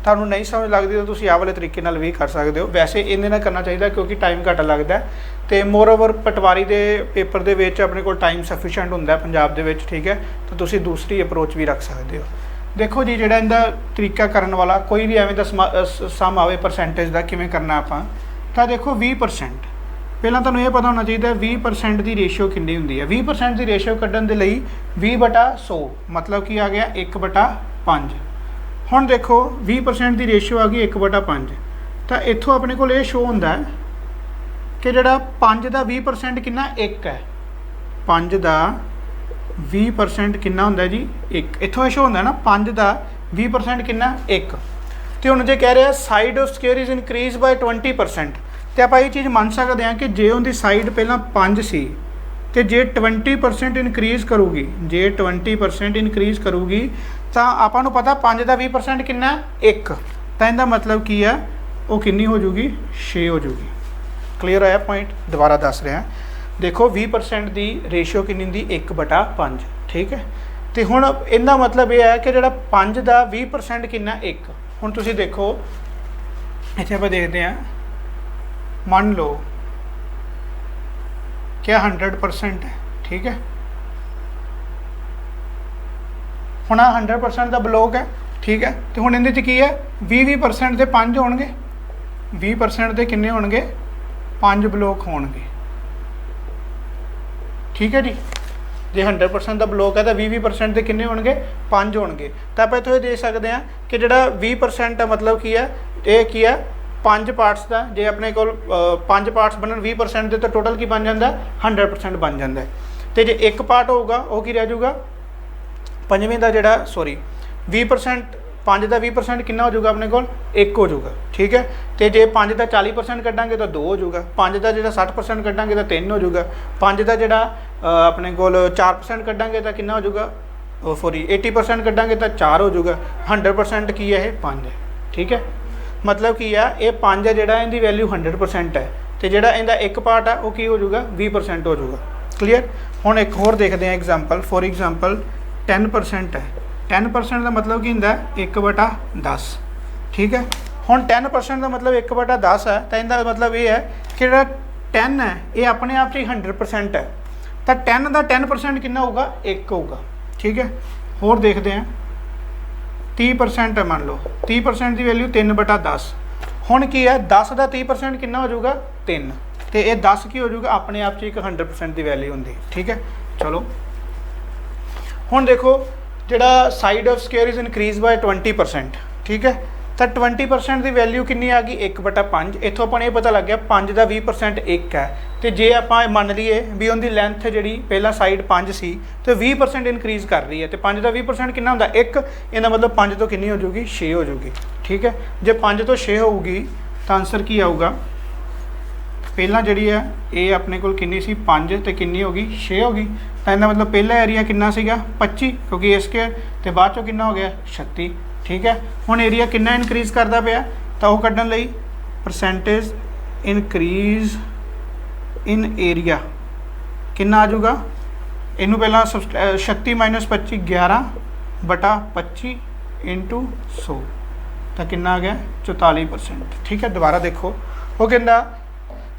ਤੁਹਾਨੂੰ ਨਹੀਂ ਸਮਝ ਲੱਗਦੀ ਤਾਂ ਤੁਸੀਂ ਆਹ ਵਾਲੇ ਤਰੀਕੇ ਨਾਲ ਵੀ ਕਰ ਸਕਦੇ ਹੋ। ਵੈਸੇ ਇਹਦੇ ਨਾਲ ਕਰਨਾ ਚਾਹੀਦਾ ਕਿਉਂਕਿ ਟਾਈਮ ਘੱਟ ਲੱਗਦਾ ਅਤੇ ਮੋਰਓਵਰ ਪਟਵਾਰੀ ਦੇ ਪੇਪਰ ਦੇ ਵਿੱਚ ਆਪਣੇ ਕੋਲ ਟਾਈਮ ਸਫੀਸ਼ੈਂਟ ਹੁੰਦਾ ਪੰਜਾਬ ਦੇ ਵਿੱਚ, ਠੀਕ ਹੈ। ਤਾਂ ਤੁਸੀਂ ਦੂਸਰੀ ਅਪਰੋਚ ਵੀ ਰੱਖ ਸਕਦੇ ਹੋ। ਦੇਖੋ ਜੀ, ਜਿਹੜਾ ਇਹਦਾ ਤਰੀਕਾ ਕਰਨ ਵਾਲਾ ਕੋਈ ਵੀ ਐਵੇਂ ਦਾ ਸਮ ਆਵੇ ਪਰਸੈਂਟੇਜ ਦਾ ਕਿਵੇਂ ਕਰਨਾ ਆਪਾਂ, ਤਾਂ ਦੇਖੋ 20% ਪਹਿਲਾਂ ਤੁਹਾਨੂੰ ਇਹ ਪਤਾ ਹੋਣਾ ਚਾਹੀਦਾ 20% ਦੀ ਰੇਸ਼ੀਓ ਕਿੰਨੀ ਹੁੰਦੀ ਹੈ। 20% ਦੀ ਰੇਸ਼ੀਓ ਕੱਢਣ ਦੇ ਲਈ 20/100 ਮਤਲਬ ਕੀ ਆ ਗਿਆ 1/5। ਹੁਣ ਦੇਖੋ 20% ਦੀ ਰੇਸ਼ੀਓ ਆ ਗਈ 1/5, ਤਾਂ ਇੱਥੋਂ ਆਪਣੇ ਕੋਲ ਇਹ ਸ਼ੋ ਹੁੰਦਾ ਕਿ ਜਿਹੜਾ 5 ਦਾ 20% ਕਿੰਨਾ 1 ਹੈ। 5 ਦਾ 20% ਕਿੰਨਾ ਹੁੰਦਾ ਜੀ 1। ਇੱਥੋਂ ਇਹ ਸ਼ੋ ਹੁੰਦਾ ਨਾ 5 ਦਾ 20% ਕਿੰਨਾ 1। ਅਤੇ ਹੁਣ ਜੇ ਕਹਿ ਰਿਹਾ side of square is increase by 20%, ਅਤੇ ਆਪਾਂ ਇਹ ਚੀਜ਼ ਮੰਨ ਸਕਦੇ ਹਾਂ ਕਿ ਜੇ ਉਹਦੀ ਸਾਈਡ ਪਹਿਲਾਂ 5 ਸੀ ਅਤੇ ਜੇ 20% ਇਨਕਰੀਜ਼ ਕਰੂਗੀ, ਜੇ 20% ਇਨਕਰੀਜ਼ ਕਰੂਗੀ ਤਾਂ ਆਪਾਂ ਨੂੰ ਪਤਾ 5 ਦਾ 20% ਕਿੰਨਾ 1, ਤਾਂ ਇਹਦਾ ਮਤਲਬ ਕੀ ਹੈ ਉਹ ਕਿੰਨੀ ਹੋ ਜੂਗੀ 6 ਹੋ ਜੂਗੀ। ਕਲੀਅਰ ਹੋਇਆ ਪੁਆਇੰਟ? ਦੁਬਾਰਾ ਦੱਸ ਰਿਹਾ, ਦੇਖੋ 20% ਦੀ ਰੇਸ਼ੀਓ ਕਿੰਨੀ ਹੁੰਦੀ 1/5, ਠੀਕ ਹੈ। ਅਤੇ ਹੁਣ ਇਹਦਾ ਮਤਲਬ ਇਹ ਹੈ ਕਿ ਜਿਹੜਾ 5 ਦਾ 20% ਕਿੰਨਾ 1। ਹੁਣ ਤੁਸੀਂ ਦੇਖੋ ਇੱਥੇ ਆਪਾਂ ਦੇਖਦੇ ਹਾਂ, ਮੰਨ ਲਓ ਕਿ 100% ਹੈ, ਠੀਕ ਹੈ। ਹੁਣ ਆਹ 100% ਦਾ ਬਲੋਕ ਹੈ, ਠੀਕ ਹੈ। ਅਤੇ ਹੁਣ ਇਹਦੇ 'ਚ ਕੀ ਹੈ 20% ਦੇ 5 ਹੋਣਗੇ, 20% ਦੇ ਕਿੰਨੇ ਹੋਣਗੇ 5 ਬਲੋਕ ਹੋਣਗੇ, ਠੀਕ ਹੈ ਜੀ। ਜੇ 100% ਦਾ ਬਲੋਕ ਹੈ ਤਾਂ 20% ਦੇ ਕਿੰਨੇ ਹੋਣਗੇ 5 ਹੋਣਗੇ। ਤਾਂ ਆਪਾਂ ਇੱਥੋਂ ਇਹ ਦੇਖ ਸਕਦੇ ਹਾਂ ਕਿ ਜਿਹੜਾ 20% ਦਾ ਮਤਲਬ ਕੀ ਹੈ, ਇਹ ਕੀ ਹੈ 5 ਪਾਰਟਸ ਦਾ। ਜੇ ਆਪਣੇ ਕੋਲ 5 ਪਾਰਟਸ ਬਣਨ 20% ਦੇ ਤਾਂ ਟੋਟਲ ਕੀ ਬਣ ਜਾਂਦਾ 100% ਬਣ ਜਾਂਦਾ। ਅਤੇ ਜੇ ਇੱਕ ਪਾਰਟ ਹੋਊਗਾ ਉਹ ਕੀ ਰਹਿ ਜਾਊਗਾ ਪੰਜਵੇਂ ਦਾ ਜਿਹੜਾ 20% 5 ਦਾ 20% ਕਿੰਨਾ ਹੋ ਜਾਊਗਾ ਆਪਣੇ ਕੋਲ 1 ਹੋ ਜਾਊਗਾ, ਠੀਕ ਹੈ। ਅਤੇ ਜੇ 5 ਦਾ 40% ਕੱਢਾਂਗੇ ਤਾਂ 2 ਹੋ ਜਾਊਗਾ। 5 ਦਾ ਜਿਹੜਾ 60% ਕੱਢਾਂਗੇ ਤਾਂ 3 ਹੋ ਜਾਊਗਾ। 5 ਦਾ ਜਿਹੜਾ ਆਪਣੇ ਕੋਲ 4% ਕੱਢਾਂਗੇ ਤਾਂ ਕਿੰਨਾ ਹੋ ਜਾਊਗਾ 80% ਕੱਢਾਂਗੇ ਤਾਂ 4 ਹੋ ਜਾਊਗਾ। 100% ਕੀ ਹੈ ਇਹ 5 ਹੈ, ਠੀਕ ਹੈ। ਮਤਲਬ ਕੀ ਆ ਇਹ 5 ਹੈ ਜਿਹੜਾ ਇਹਦੀ ਵੈਲਿਊ 100% ਹੈ, ਅਤੇ ਜਿਹੜਾ ਇਹਦਾ ਇੱਕ ਪਾਰਟ ਆ ਉਹ ਕੀ ਹੋ ਜਾਊਗਾ 20% ਹੋ ਜਾਊਗਾ। ਕਲੀਅਰ? ਹੁਣ ਇੱਕ ਹੋਰ ਦੇਖਦੇ ਹਾਂ ਐਗਜ਼ਾਮਪਲ। ਫੋਰ ਐਗਜ਼ਾਮਪਲ 10% ਹੈ। 10% ਦਾ ਮਤਲਬ ਕੀ ਹੁੰਦਾ 1/10, ਠੀਕ ਹੈ। ਹੁਣ 10% ਦਾ ਮਤਲਬ 1/10 ਹੈ, ਤਾਂ ਇਹਦਾ ਮਤਲਬ ਇਹ ਹੈ ਕਿ ਜਿਹੜਾ 10 ਹੈ ਇਹ ਆਪਣੇ ਆਪ 'ਚ ਹੀ 100% ਹੈ, ਤਾਂ 10 ਦਾ 10% ਕਿੰਨਾ ਹੋਊਗਾ 1 ਹੋਊਗਾ, ਠੀਕ ਹੈ। ਹੋਰ ਦੇਖਦੇ ਹਾਂ 30% ਹੈ, ਮੰਨ ਲਓ 30% ਦੀ ਵੈਲਿਊ 3/10। ਹੁਣ ਕੀ ਹੈ 10 ਦਾ 30% ਕਿੰਨਾ ਹੋ ਜਾਊਗਾ 3, ਅਤੇ ਇਹ 10 ਕੀ ਹੋ ਜਾਊਗਾ ਆਪਣੇ ਆਪ 'ਚ ਇੱਕ 100% ਦੀ ਵੈਲਿਊ ਹੁੰਦੀ, ਠੀਕ ਹੈ। ਚਲੋ ਹੁਣ ਦੇਖੋ ਜਿਹੜਾ side of square is increase by 20%, ਠੀਕ ਹੈ। ਤਾਂ 20% ਦੀ ਵੈਲਿਊ ਕਿੰਨੀ ਆ ਗਈ 1/5। ਇੱਥੋਂ ਆਪਾਂ ਨੂੰ ਇਹ ਪਤਾ ਲੱਗ ਗਿਆ 5 ਦਾ 20% 1 ਹੈ, ਅਤੇ ਜੇ ਆਪਾਂ ਮੰਨ ਲਈਏ ਵੀ ਉਹਦੀ ਲੈਂਥ ਜਿਹੜੀ ਪਹਿਲਾਂ ਸਾਈਡ 5 ਸੀ ਅਤੇ 20% ਇਨਕਰੀਜ਼ ਕਰ ਰਹੀ ਹੈ, ਅਤੇ 5 ਦਾ 20% ਕਿੰਨਾ ਹੁੰਦਾ 1। ਇਹਦਾ ਮਤਲਬ 5 ਤੋਂ ਕਿੰਨੀ ਹੋ ਜਾਊਗੀ 6 ਹੋ ਜਾਊਗੀ, ਠੀਕ ਹੈ। ਜੇ 5 ਤੋਂ 6 ਹੋਊਗੀ ਤਾਂ ਆਨਸਰ ਕੀ ਆਊਗਾ, ਪਹਿਲਾਂ ਜਿਹੜੀ ਹੈ ਇਹ ਆਪਣੇ ਕੋਲ ਕਿੰਨੀ ਸੀ 5 ਅਤੇ ਕਿੰਨੀ ਹੋ ਗਈ 6 ਹੋ ਗਈ। ਤਾਂ ਇਹਦਾ ਮਤਲਬ ਪਹਿਲਾ ਏਰੀਆ ਕਿੰਨਾ ਸੀਗਾ 25 ਕਿਉਂਕਿ ਇਸ ਕੇ, ਅਤੇ ਬਾਅਦ 'ਚੋਂ ਕਿੰਨਾ ਹੋ ਗਿਆ 36, ਠੀਕ ਹੈ। ਹੁਣ ਏਰੀਆ ਕਿੰਨਾ ਇਨਕਰੀਜ਼ ਕਰਦਾ ਪਿਆ, ਤਾਂ ਉਹ ਕੱਢਣ ਲਈ ਪਰਸੈਂਟੇਜ ਇਨਕਰੀਜ਼ ਇਨ ਏਰੀਆ ਕਿੰਨਾ ਆ ਜਾਊਗਾ, ਇਹਨੂੰ ਪਹਿਲਾਂ 36 - 25 11/25 × 100, ਤਾਂ ਕਿੰਨਾ ਆ ਗਿਆ 44%, ਠੀਕ ਹੈ। ਦੁਬਾਰਾ ਦੇਖੋ ਉਹ ਕਹਿੰਦਾ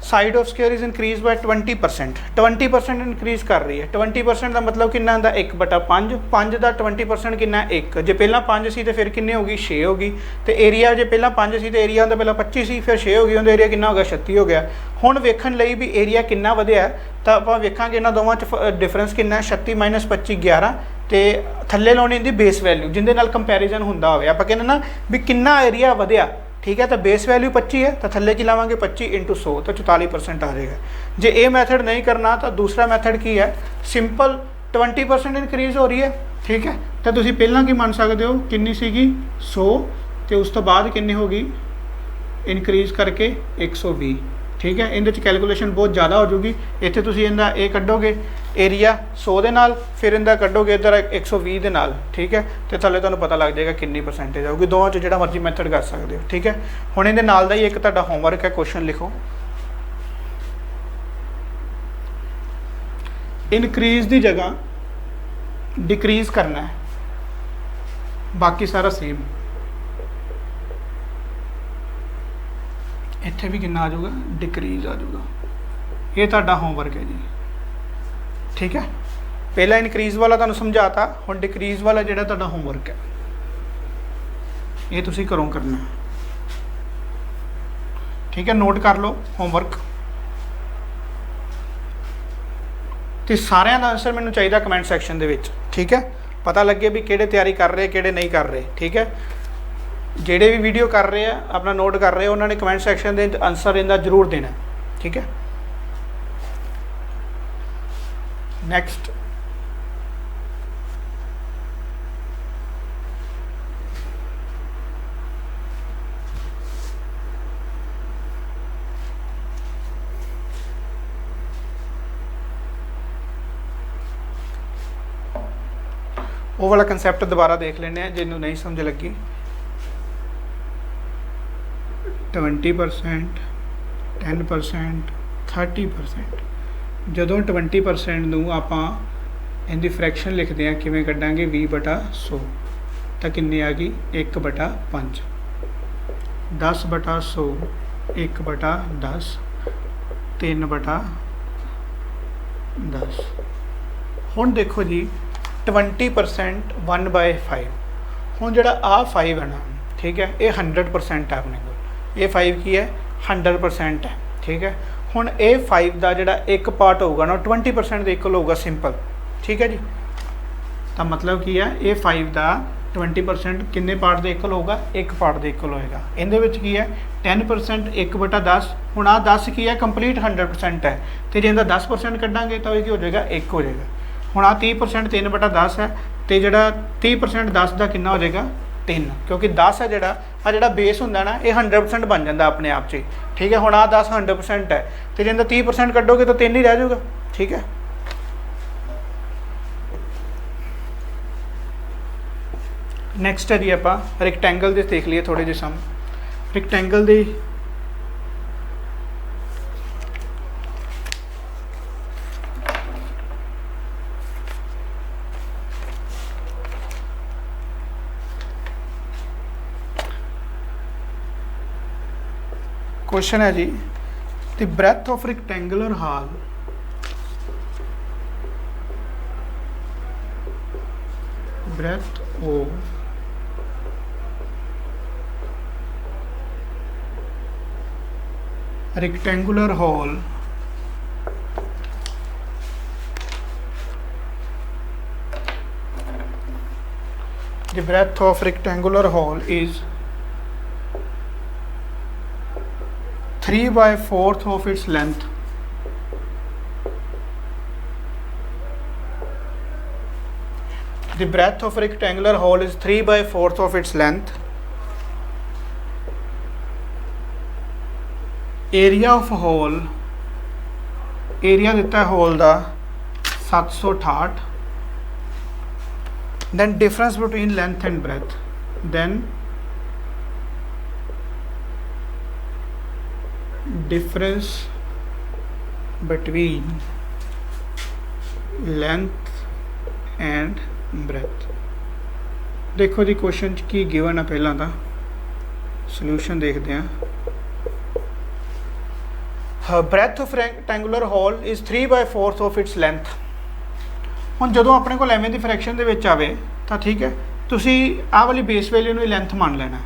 side of square is increase by 20%, 20% increase ਕਰ ਰਹੀ ਹੈ। 20% ਦਾ ਮਤਲਬ ਕਿੰਨਾ ਹੁੰਦਾ 1/5, 5 ਦਾ 20% ਕਿੰਨਾ 1। ਜੇ ਪਹਿਲਾਂ 5 ਸੀ ਤਾਂ ਫਿਰ ਕਿੰਨੇ ਹੋ ਗਈ 6 ਹੋ ਗਈ, ਅਤੇ ਏਰੀਆ ਜੇ ਪਹਿਲਾਂ 5 ਸੀ ਤਾਂ ਏਰੀਆ ਹੁੰਦਾ ਪਹਿਲਾਂ 25 ਸੀ, ਫਿਰ 6 ਹੋ ਗਈ, ਉਹਦਾ ਏਰੀਆ ਕਿੰਨਾ ਹੋ ਗਿਆ 36 ਹੋ ਗਿਆ। ਹੁਣ ਵੇਖਣ ਲਈ ਵੀ ਏਰੀਆ ਕਿੰਨਾ ਵਧਿਆ ਤਾਂ ਆਪਾਂ ਵੇਖਾਂਗੇ ਇਹਨਾਂ ਦੋਵਾਂ 'ਚ ਡਿਫਰੈਂਸ ਕਿੰਨਾ 36 - 25 11, ਅਤੇ ਥੱਲੇ ਲਾਉਣੀ ਹੁੰਦੀ ਬੇਸ ਵੈਲਿਊ ਜਿਹਦੇ ਨਾਲ ਕੰਪੈਰੀਜ਼ਨ ਹੁੰਦਾ ਹੋਵੇ। ਆਪਾਂ ਕਹਿੰਦੇ ਨਾ ਵੀ ਕਿੰਨਾ ਏਰੀਆ ਵਧਿਆ, ਠੀਕ ਹੈ। ਤਾਂ ਬੇਸ ਵੈਲਿਊ 25 ਹੈ, ਤਾਂ ਥੱਲੇ ਕੀ ਲਾਵਾਂਗੇ 25 × 100, ਤਾਂ 44% ਆ ਜਾਏਗਾ। ਜੇ ਇਹ ਮੈਥਡ ਨਹੀਂ ਕਰਨਾ ਤਾਂ ਦੂਸਰਾ ਮੈਥਡ ਕੀ ਹੈ, ਸਿੰਪਲ 20% ਇਨਕਰੀਜ਼ ਹੋ ਰਹੀ ਹੈ, ਠੀਕ ਹੈ। ਤਾਂ ਤੁਸੀਂ ਪਹਿਲਾਂ ਕੀ ਮੰਨ ਸਕਦੇ ਹੋ ਕਿੰਨੀ ਸੀਗੀ 100, ਅਤੇ ਉਸ ਤੋਂ ਬਾਅਦ ਕਿੰਨੀ ਹੋ ਗਈ ਇਨਕਰੀਜ਼ ਕਰਕੇ 120, ठीक है। इहदे च कैलकुलेशन बहुत ज़्यादा हो जूगी। इत्थे तुसीं इहदा ये कड्डोगे एरिया 100 दे नाल, फिर इहदा कड्डोगे इधर 120 दे नाल, ठीक है। तो थल्ले तुहानूं पता लग जाएगा कितनी परसेंटेज आऊगी। दोवां च जिहड़ा मर्जी मैथड कर सकते हो, ठीक है। हुण इहदे नाल दा ही एक तुहाडा होमवर्क है, क्वेश्चन लिखो। इनक्रीज की जगह डिक्रीज करना है, बाकी सारा सेम। इत्थे भी कितना आ जाऊगा, डिक्रीज आ जाऊगा। ये तुहाडा होमवर्क है जी, ठीक है। पहला इनक्रीज वाला तुहानूं समझाता, हुण डिक्रीज वाला जिहड़ा तुहाडा होमवर्क है ये तुसीं घरों करना है, ठीक है। नोट कर लो होमवर्क। तो सारिਆਂ ਦਾ आंसर मैनूं चाहिए कमेंट सैक्शन दे विच, ठीक है। पता लगे भी किहड़े तैयारी कर रहे किहड़े नहीं कर रहे, ठीक है। ਜਿਹੜੇ भी वीडियो कर रहे हैं अपना नोट कर रहे हैं, उन्होंने कमेंट सैक्शन के आंसर इनका जरूर देना, ठीक है। नैक्सट वो वाला कंसैप्ट दोबारा देख लेने, जिन्हों नहीं समझ लगी। 20%, 10%, 30%। जदों 20% नूं आपां इहदी फ्रैक्शन लिखते हैं किवें कड्डांगे 20/100, तो कितनी आ गई 1/5। 10/100 1/10, 3/10। हुण देखो जी 20% 1/5। हुण जिहड़ा आ 5 है ना, ठीक है, ये 100% है अपने को। ये 5 की है 100% है, ठीक है। हुण ये 5 का जिहड़ा एक पार्ट होगा ना 20% के इक्वल होगा, सिंपल, ठीक है जी। तो मतलब की है ये 5 का 20% किन्ने पार्ट के इक्वल होगा, एक पार्ट के इक्वल होएगा। इहदे विच की है 10% 1/10। हुण आ 10 की है कंप्लीट 100% है, तो जे इहदा 10% कड्डांगे तो ये की हो जाएगा 1 हो जाएगा। हुण आ 30% 3/10 है, तो जिहड़ा 30% 10 का कितना हो जाएगा 3, क्योंकि 10 है जिहड़ा आ जिहड़ा बेस हुंदा ना ये 100% बन जाता अपने आप से, ठीक है। हुण आ 10 100% है, तो जे 30% कड्डोगे तो 3 ही रह जाऊगा, ठीक है। नैक्सट है जी आपां रैक्टेंगल दे देख लिए थोड़े जे सम। रैक्टेंगल दे क्वेश्चन है जी, the breadth of rectangular hole rectangular hole the breadth of rectangular hole is 3/4 of its length. The breadth of rectangular hole is 3/4 of its length. Area of hole, area दिता है whole का 768. Then difference between length and breadth. Then difference between length and breadth. देखो जी question की given है, पहला था solution देखते हैं। Breadth of rectangular hole is 3/4 of its length. हुण जदों अपने को एवें दी फ्रैक्शन दे विच आवे तो ठीक है, तुसी आ वाली बेस वैल्यू नूं लेंथ मान लेना।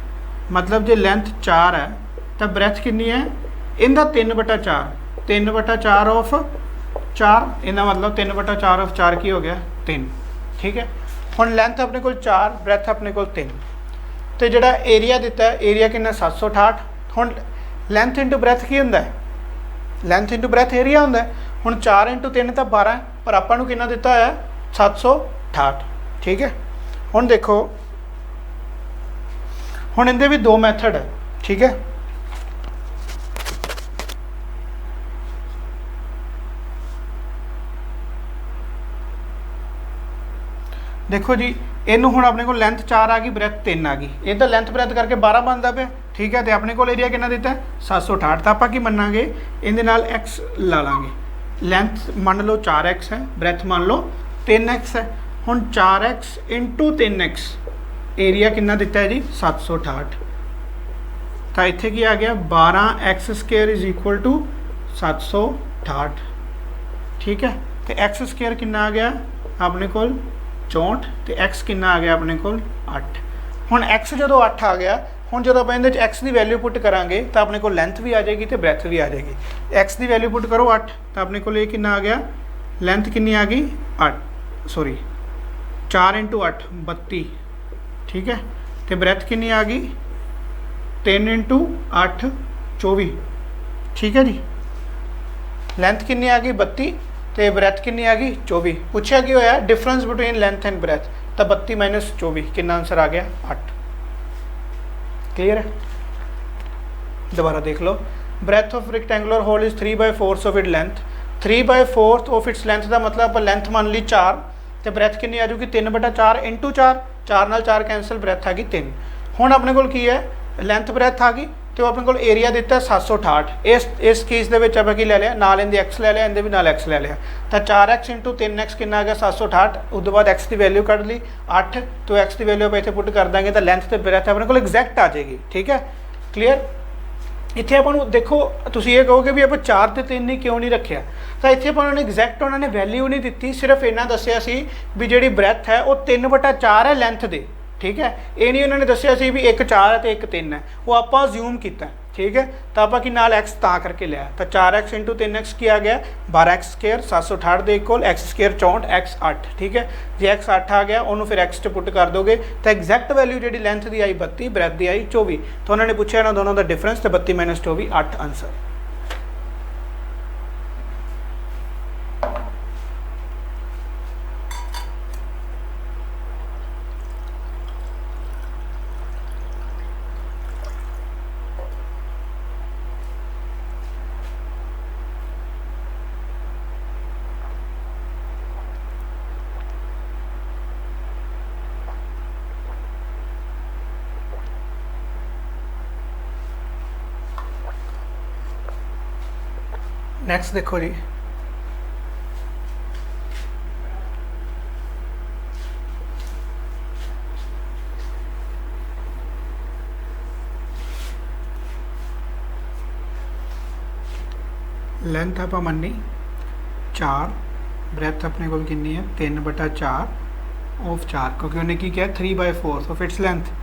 मतलब जे लेंथ 4 है तो ब्रैथ कितनी है, इनका 3/4, 3/4 ऑफ 4, इनका मतलब 3/4 ऑफ 4 की हो गया 3, ठीक है। हुण लेंथ अपने को 4, ब्रैथ अपने को 3, तो जिहड़ा एरिया दिता है एरिया कितना 768। हुण लेंथ इंटू ब्रैथ की हुंदा है, लेंथ इंटू ब्रैथ एरिया हुंदा है। हुण 4 इंटू 3 तो 12, पर आपां नूं कितना दिता है 768, ठीक है। हुण देखो, हुण इहदे भी 2 मैथड है, ठीक है। देखो जी ਇਹਨੂੰ ਹੁਣ ਆਪਣੇ ਕੋਲ ਲੈਂਥ 4 ਆ ਗਈ, ਬ੍ਰੈਥ 3 ਆ ਗਈ, ਇਹਦਾ ਲੈਂਥ ਬ੍ਰੈਥ ਕਰਕੇ 12 ਬਣਦਾ ਪਿਆ। ਠੀਕ ਹੈ, ਤੇ ਆਪਣੇ ਕੋਲ ਏਰੀਆ ਕਿੰਨਾ ਦਿੱਤਾ 768। ਤਾਂ ਆਪਾਂ ਕੀ ਮੰਨਾਂਗੇ, ਇਹਦੇ ਨਾਲ x ਲਾ ਲਾਂਗੇ। ਲੈਂਥ ਮੰਨ ਲਓ 4x ਹੈ, ਬ੍ਰੈਥ ਮੰਨ ਲਓ 3x ਹੈ। ਹੁਣ 4x × 3x ਏਰੀਆ ਕਿੰਨਾ ਦਿੱਤਾ ਹੈ ਜੀ 768। ਤਾਂ ਇੱਥੇ ਕੀ ਆ ਗਿਆ 12x² = 768। ठीक है, तो x² कितना आ गया अपने को 64 तो x कितना आ गया अपने को 8। हुण x जो 8 आ गया, हुण जो आप x की वैल्यू पुट करांगे तो अपने को लेंथ भी आ जाएगी तो ब्रैथ भी आ जाएगी। x की वैल्यू पुट करो 8 तो अपने को ये कितना आ गया, लेंथ कितनी आ गई 8 सॉरी 4 × 8 32। ठीक है, तो ब्रैथ कितनी आ गई 3 × 8 24। ठीक है जी, लेंथ कितनी आ गई 32 तो ब्रैथ कितनी आ गई 24। पूछा कि होया difference between length and breadth, तो 32 - 24 कितना आंसर आ गया 8। क्लियर है, दोबारा देख लो। Breadth of rectangular hole is 3/4 of it length. 3/4 of its length का मतलब आप लेंथ मान ली 4 तो ब्रैथ कितनी आ जाएगी 3/4 × 4, 4 नाल 4 कैंसल, ब्रैथ आ गई 3। हुण अपने को की है लेंथ ब्रैथ आ गई तो अपने को एरिया दिता 768। इस केस के आप लै लिया, नाल इनके x लै लिया, इनके भी नाल x लै लिया। तो 4x × 3x कितना आ गया 768। उसके बाद x की वैल्यू कढ़ ली 8 तो x की वैल्यू आप इतने पुट कर देंगे तो लेंथ तो ब्रैथ अपने को एग्जैक्ट आ जाएगी। ठीक है, क्लीयर। इतने आपको देखो तुम ये कहोगे भी आप 4 ते 3 ही क्यों नहीं रखा, तो इतने उन्होंने एग्जैक्ट उन्होंने वैल्यू नहीं दी, सिर्फ इन्ना दसिया सी भी जी ब्रैथ है वो 3/4 है लेंथ दे। ठीक है, ये नहीं उन्होंने दसिया सी भी 1 4 है तो 1 3 है, वो आप ज्यूम किया। ठीक है, तो आप कि नाल x ता करके लिया, तो 4x × 3x की आ गया 12x² 768 के इक्वल x² 64 x 8। ठीक है, जे x 8 आ गया उन्होंने फिर x च पुट कर दोगे तो एग्जैक्ट वैल्यू जी लेंथ की आई 32, ब्रैथ की आई 24। तो उन्होंने पूछा इन्होंने दोनों का डिफरेंस, तो 32 - 24 8 आंसर। नैक्सट देखो जी, लेंथ आप मनी 4, ब्रैथ अपने को कितनी है 3/4 ऑफ 4, क्योंकि उन्हें की किया 3/4 ऑफ इट्स लेंथ।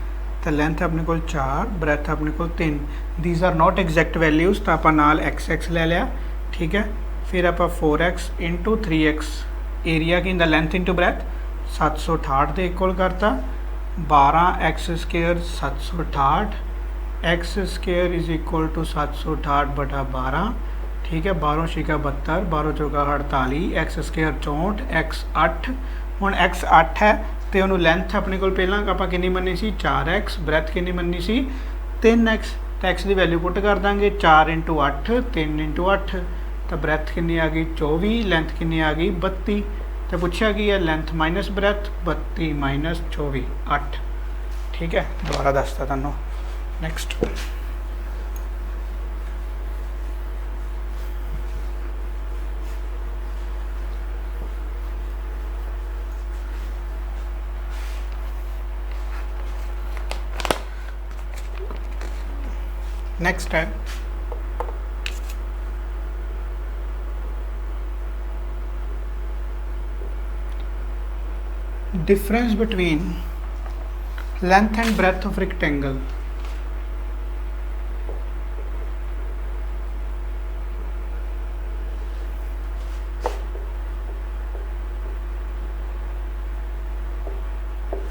तो लेंथ अपने को 4, ब्रैथ अपने को 3। These are not exact values, तो आप नाल x ले लिया। ठीक है, फिर आप 4x × 3x एरिया की लेंथ इंटू ब्रैथ 768 के इक्वल करता 12x² 768 x² = 768/12। ठीक है, 12 × 6 = 72, 12 × 4 = 48, x² 64 x 8। हुण x 8 है तो उन्होंने लेंथ अपने को पहला आप कितनी मनी सी 4x, ब्रैथ कितनी मनी सी 3x। तो x की वैल्यू पुट कर देंगे 4 × 8 3 × 8, तो ब्रैथ कितनी आ गई 24, लेंथ कितनी आ गई 32। तो पूछा कि है लेंथ माइनस ब्रैथ 32 - 24 8। ठीक है, दोबारा दसता तुहानू। नैक्सट नेक्स्ट है difference between length and breadth of rectangle.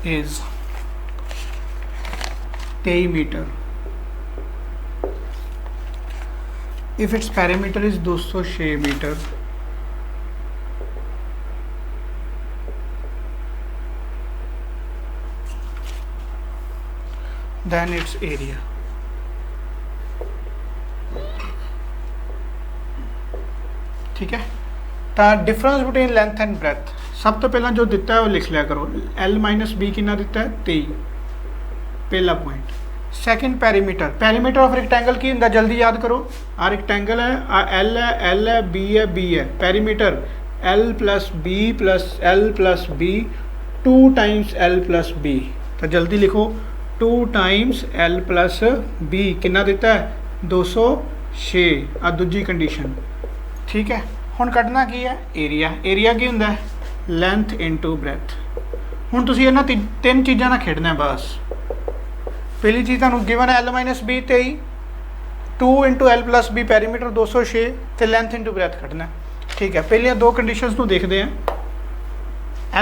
Is 23 meter if its perimeter is 206 meter, then its area. ठीक है, तो difference between length and breadth सब तो पहला जो दिता है वो लिख लिया करो। L माइनस बी कितना दिता है 23, पहला point. Second perimeter, perimeter of rectangle की होंगे जल्दी याद करो। आ रिक्टेंगल है, आ L है, L है, B है, B है। Perimeter L plus B 2 times L plus B. तो जल्दी लिखो 2 टाइम्स L प्लस बी कितना दिता है 206। आ दूजी कंडीशन, ठीक है। हुण कढ़ना की है एरिया। एरिया की होंगे लेंथ इंटू ब्रैथ। हुण तुसीं इन्हां तीन चीज़ों नाल खेडना है बस। पहली चीज़ तुहानूं गिवन है L minus B 23, 2 into L plus B perimeter 206 तो लेंथ इंटू ब्रैथ कढ़ना है, ठीक है। पहलियां दो कंडीशनस नूं देखते हैं।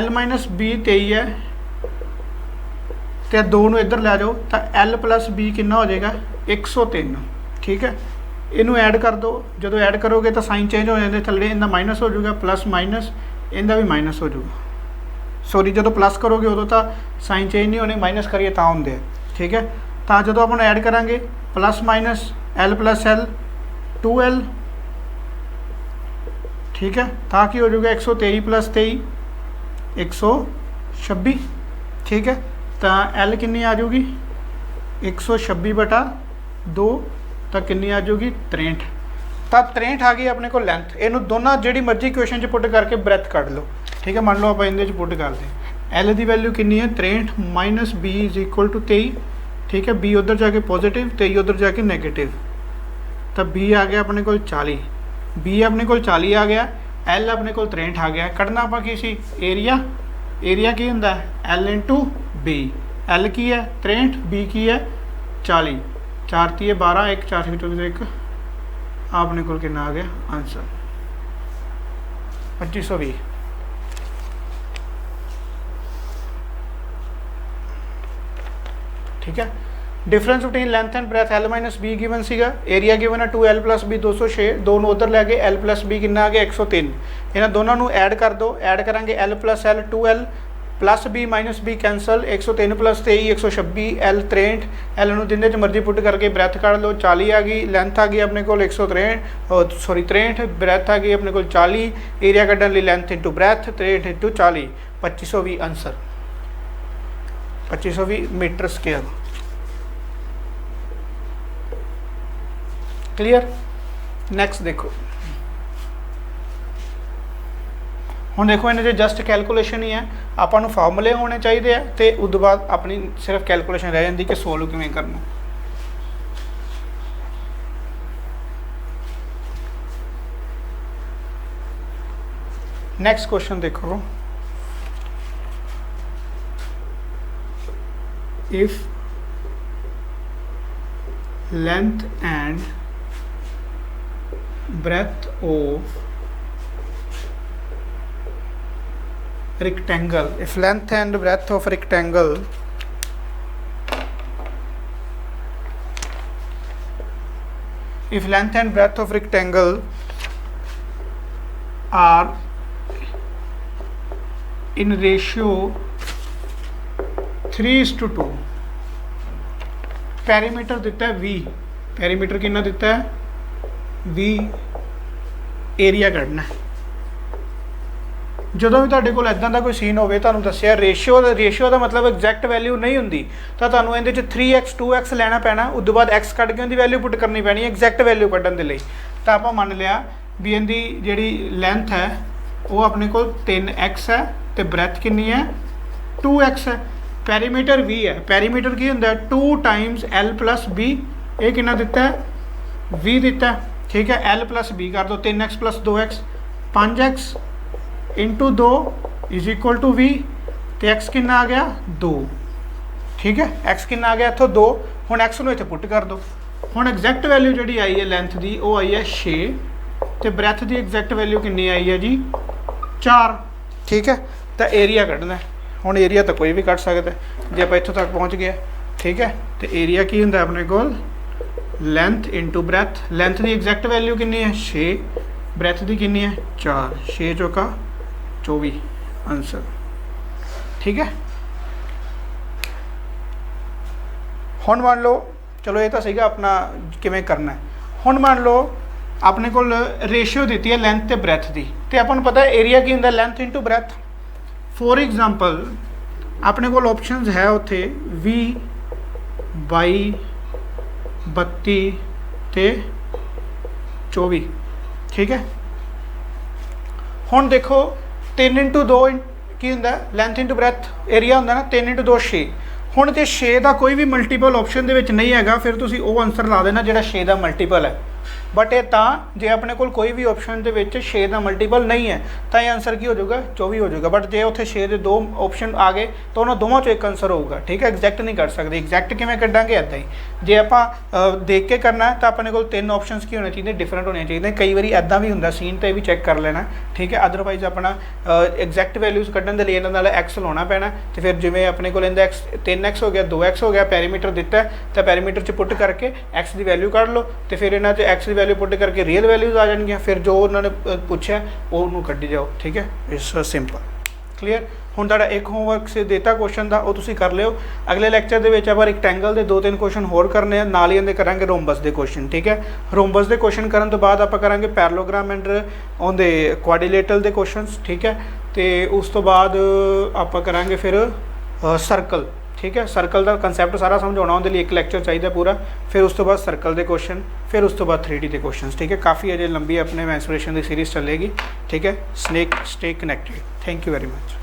L माइनस बी 23 है तो 2 नूं इधर लै जाओ तो L प्लस बी कितना हो जाएगा 103, ठीक है। इनू ऐड कर दो, जो ऐड करोगे तो साइन चेंज हो जाते, थल्ले इनका माइनस हो जाएगा, प्लस माइनस इनका भी माइनस हो जाएगा। सॉरी जो प्लस करोगे उदों तो साइन चेंज नहीं होने, माइनस करिए तो होंगे, ठीक है। तो जो अपन ऐड करांगे plus minus L plus L 2L, ठीक है। तो की हो जाएगा 123 प्लस 23 126, ठीक है। तो L कितनी आ जाऊगी 126 बटा 2, तो कितनी आ जाऊगी 63। तो 63 आ गई अपने को लेंथ। इनू दोनों जी मर्जी क्वेश्चन पुट करके ब्रैथ कढ़ लो, ठीक है। मान लो आप इन्हें पुट करते हैं L की वैल्यू कितनी है 63 minus B is equal to 23, ठीक है। बी उधर जाके पॉजिटिव, 23 उधर जाके नैगेटिव, तो बी आ गया अपने को 40, बी अपने को 40 आ गया, L अपने को 63 आ गया। कढ़ना आप की सी एरिया। एरिया की होंगे L इंटू बी। L की है 63, बी की है 40, 4 3 12, 1 4 1 अपने को कितना आ गया आंसर 2520। ठीक है। Difference between length and breadth L minus be given सीगा। एरिया गिवन है 2L प्लस बी 206, दोनों उधर लै गए, L प्लस बी कितना आ गया 103। इन्होंने दोनों ऐड कर दो, ऐड करांगे L plus L 2L plus B minus B cancel, 103 plus 23 126, L 63, L नूं जिंदे च मर्जी पुट करके ब्रैथ कढ़ लो, 40 आ गई। लेंथ आ गई अपने को 163 सॉरी 63, ब्रैथ आ गई अपने को 40। एरिया कढ़न लई length into breadth 63 into 40 2520 answer 2520 metre square. Clear. Next देखो, हुण देखो इन्हें जो जस्ट कैलकुलेशन ही है, आपां नूं फार्मूले होने चाहिए हैं, तो उस बाद अपनी सिर्फ कैलकुलेशन रह जाती कि सोल्व किवें करना। नैक्सट क्वेश्चन देखो, if length and breadth of rectangle, if length and breadth of rectangle are in ratio 3:2, perimeter दिता है V, पैरीमीटर कितना दिता है V, एरिया कढ़ना। जो भी तुहाडे कोल इदां दा कोई सीन होवे, तुहानूं दस्सिआ रेशियो का मतलब एग्जैक्ट वैल्यू नहीं हुंदी, तो तुहानूं इहदे च 3x 2x लैना पैना, उस तो बाद x कढ़ के उहदी वैल्यू पुट करनी पैनी एग्जैक्ट वैल्यू कढ़न दे लई। तो आपां मान लिया भी इहदी जिहड़ी लेंथ है वो अपने को 3x है, तो ब्रैथ कितनी है 2x है। पैरीमीटर V है, पैरीमीटर की हुंदा 2 टाइम्स L प्लस बी, ये कितना दिता है V दिता है, ठीक है। L प्लस बी कर दो 3x plus 2x 5x into 2 is equal to V, तो x कितना आ गया 2, ठीक है। x कितना आ गया इतों 2, हुण x नूं इत्थे पुट कर दो। हुण एग्जैक्ट वैल्यू जिहड़ी आई है लेंथ की वो आई है 6, तो ब्रैथ की एग्जैक्ट वैल्यू कितनी आई है जी 4, ठीक है। तो एरिया कढ़ना है। हुण एरिया तो कोई भी कढ़ सकता है जे आप इत्थों तक पहुँच गया, ठीक है। तो एरिया की हुंदा अपने कोल लेंथ इंटू ब्रैथ। लेंथ की एग्जैक्ट वैल्यू कितनी है 6, ब्रैथ की कितनी है 4, 6 चौका 24 आंसर, ठीक है। हुण मान लो, चलो ये तो सीगा अपना किवें करना है। हुण मान लो अपने को रेशियो दी है लेंथ ते ब्रैथ की, तो अपन पता है एरिया की हुंदा length into breadth, for example अपने को ऑप्शंस है उत्थे 20 22 32 ते 24, ठीक है। हुण देखो 3x2 की हुंदा लैंथ इंटू ब्रैथ एरिया हुंदा ना 3x2 6। हुण जे 6 का कोई भी मल्टीपल ऑप्शन दे विच नहीं हैगा फिर तुसीं वो आंसर ला देना जिहड़ा 6 का मल्टीपल है। बट ये तां जे अपने कोल कोई भी ऑप्शन दे विच 6 का मल्टीपल नहीं है तो ये आंसर की हो जाएगा 24 हो जाएगा। बट जे उत्थे 6 के 2 ऑप्शन आ गए तो उन्होंने दोवों चो एक आंसर होगा, ठीक है। एग्जैक्ट नहीं कर सकते। एग्जैक्ट किवें कड्डांगे इदां ही जे आपां देख के करना है तो अपने कोल 3 ऑप्शंस की होने चाहिए, डिफरेंट होने चाहिए। कई बार इदां भी हुंदा सीन तो भी चैक कर लेना, ठीक है। अदरवाइज अपना एग्जैक्ट वैल्यूज़ कड्ढण दे लई इन्हां नाल एक्स लाउणा पैना तो फिर जिवें अपने कोल इहदा 3x हो गया 2x हो गया, पैरीमीटर दिता है तो पैरीमीटर च पुट करके एक्स की वैल्यू कढ़ लो तो फिर इन्हां च एक्स की वैल्यू पुट करके रियल वैल्यूज़ आ जाएंगी, फिर जो उन्होंने पूछा वो कड्ढी जाओ, ठीक है। It's simple clear. हुण तुहाडा एक होमवर्क से देता क्वेश्चन का वो तुसीं कर लिओ। अगले लैक्चर दे विच आपां रेक्टेंगल के 2-3 क्वेश्चन होर करने नाल ही इहदे करांगे रोम्बस के क्वेश्चन, ठीक है। रोम्बस के क्वेश्चन करन तो बाद आपां करांगे पैरेललोग्राम एंड उहदे क्वाड्रिलेटरल के क्वेश्चनस, ठीक है। तो उस तो बाद आपां करांगे फिर सर्कल, ठीक है। सर्कल का कंसैप्ट सारा समझाना उहदे लई एक लैक्चर चाहिए पूरा। फिर उस तो बाद सर्कल के क्वेश्चन, फिर उस तो बाद 3D के क्वेश्चन, ठीक है। काफ़ी अजे लंबी अपने मैंसुरेशन की सीरीज़ चलेगी, ठीक है। Stay connected. Thank you very much.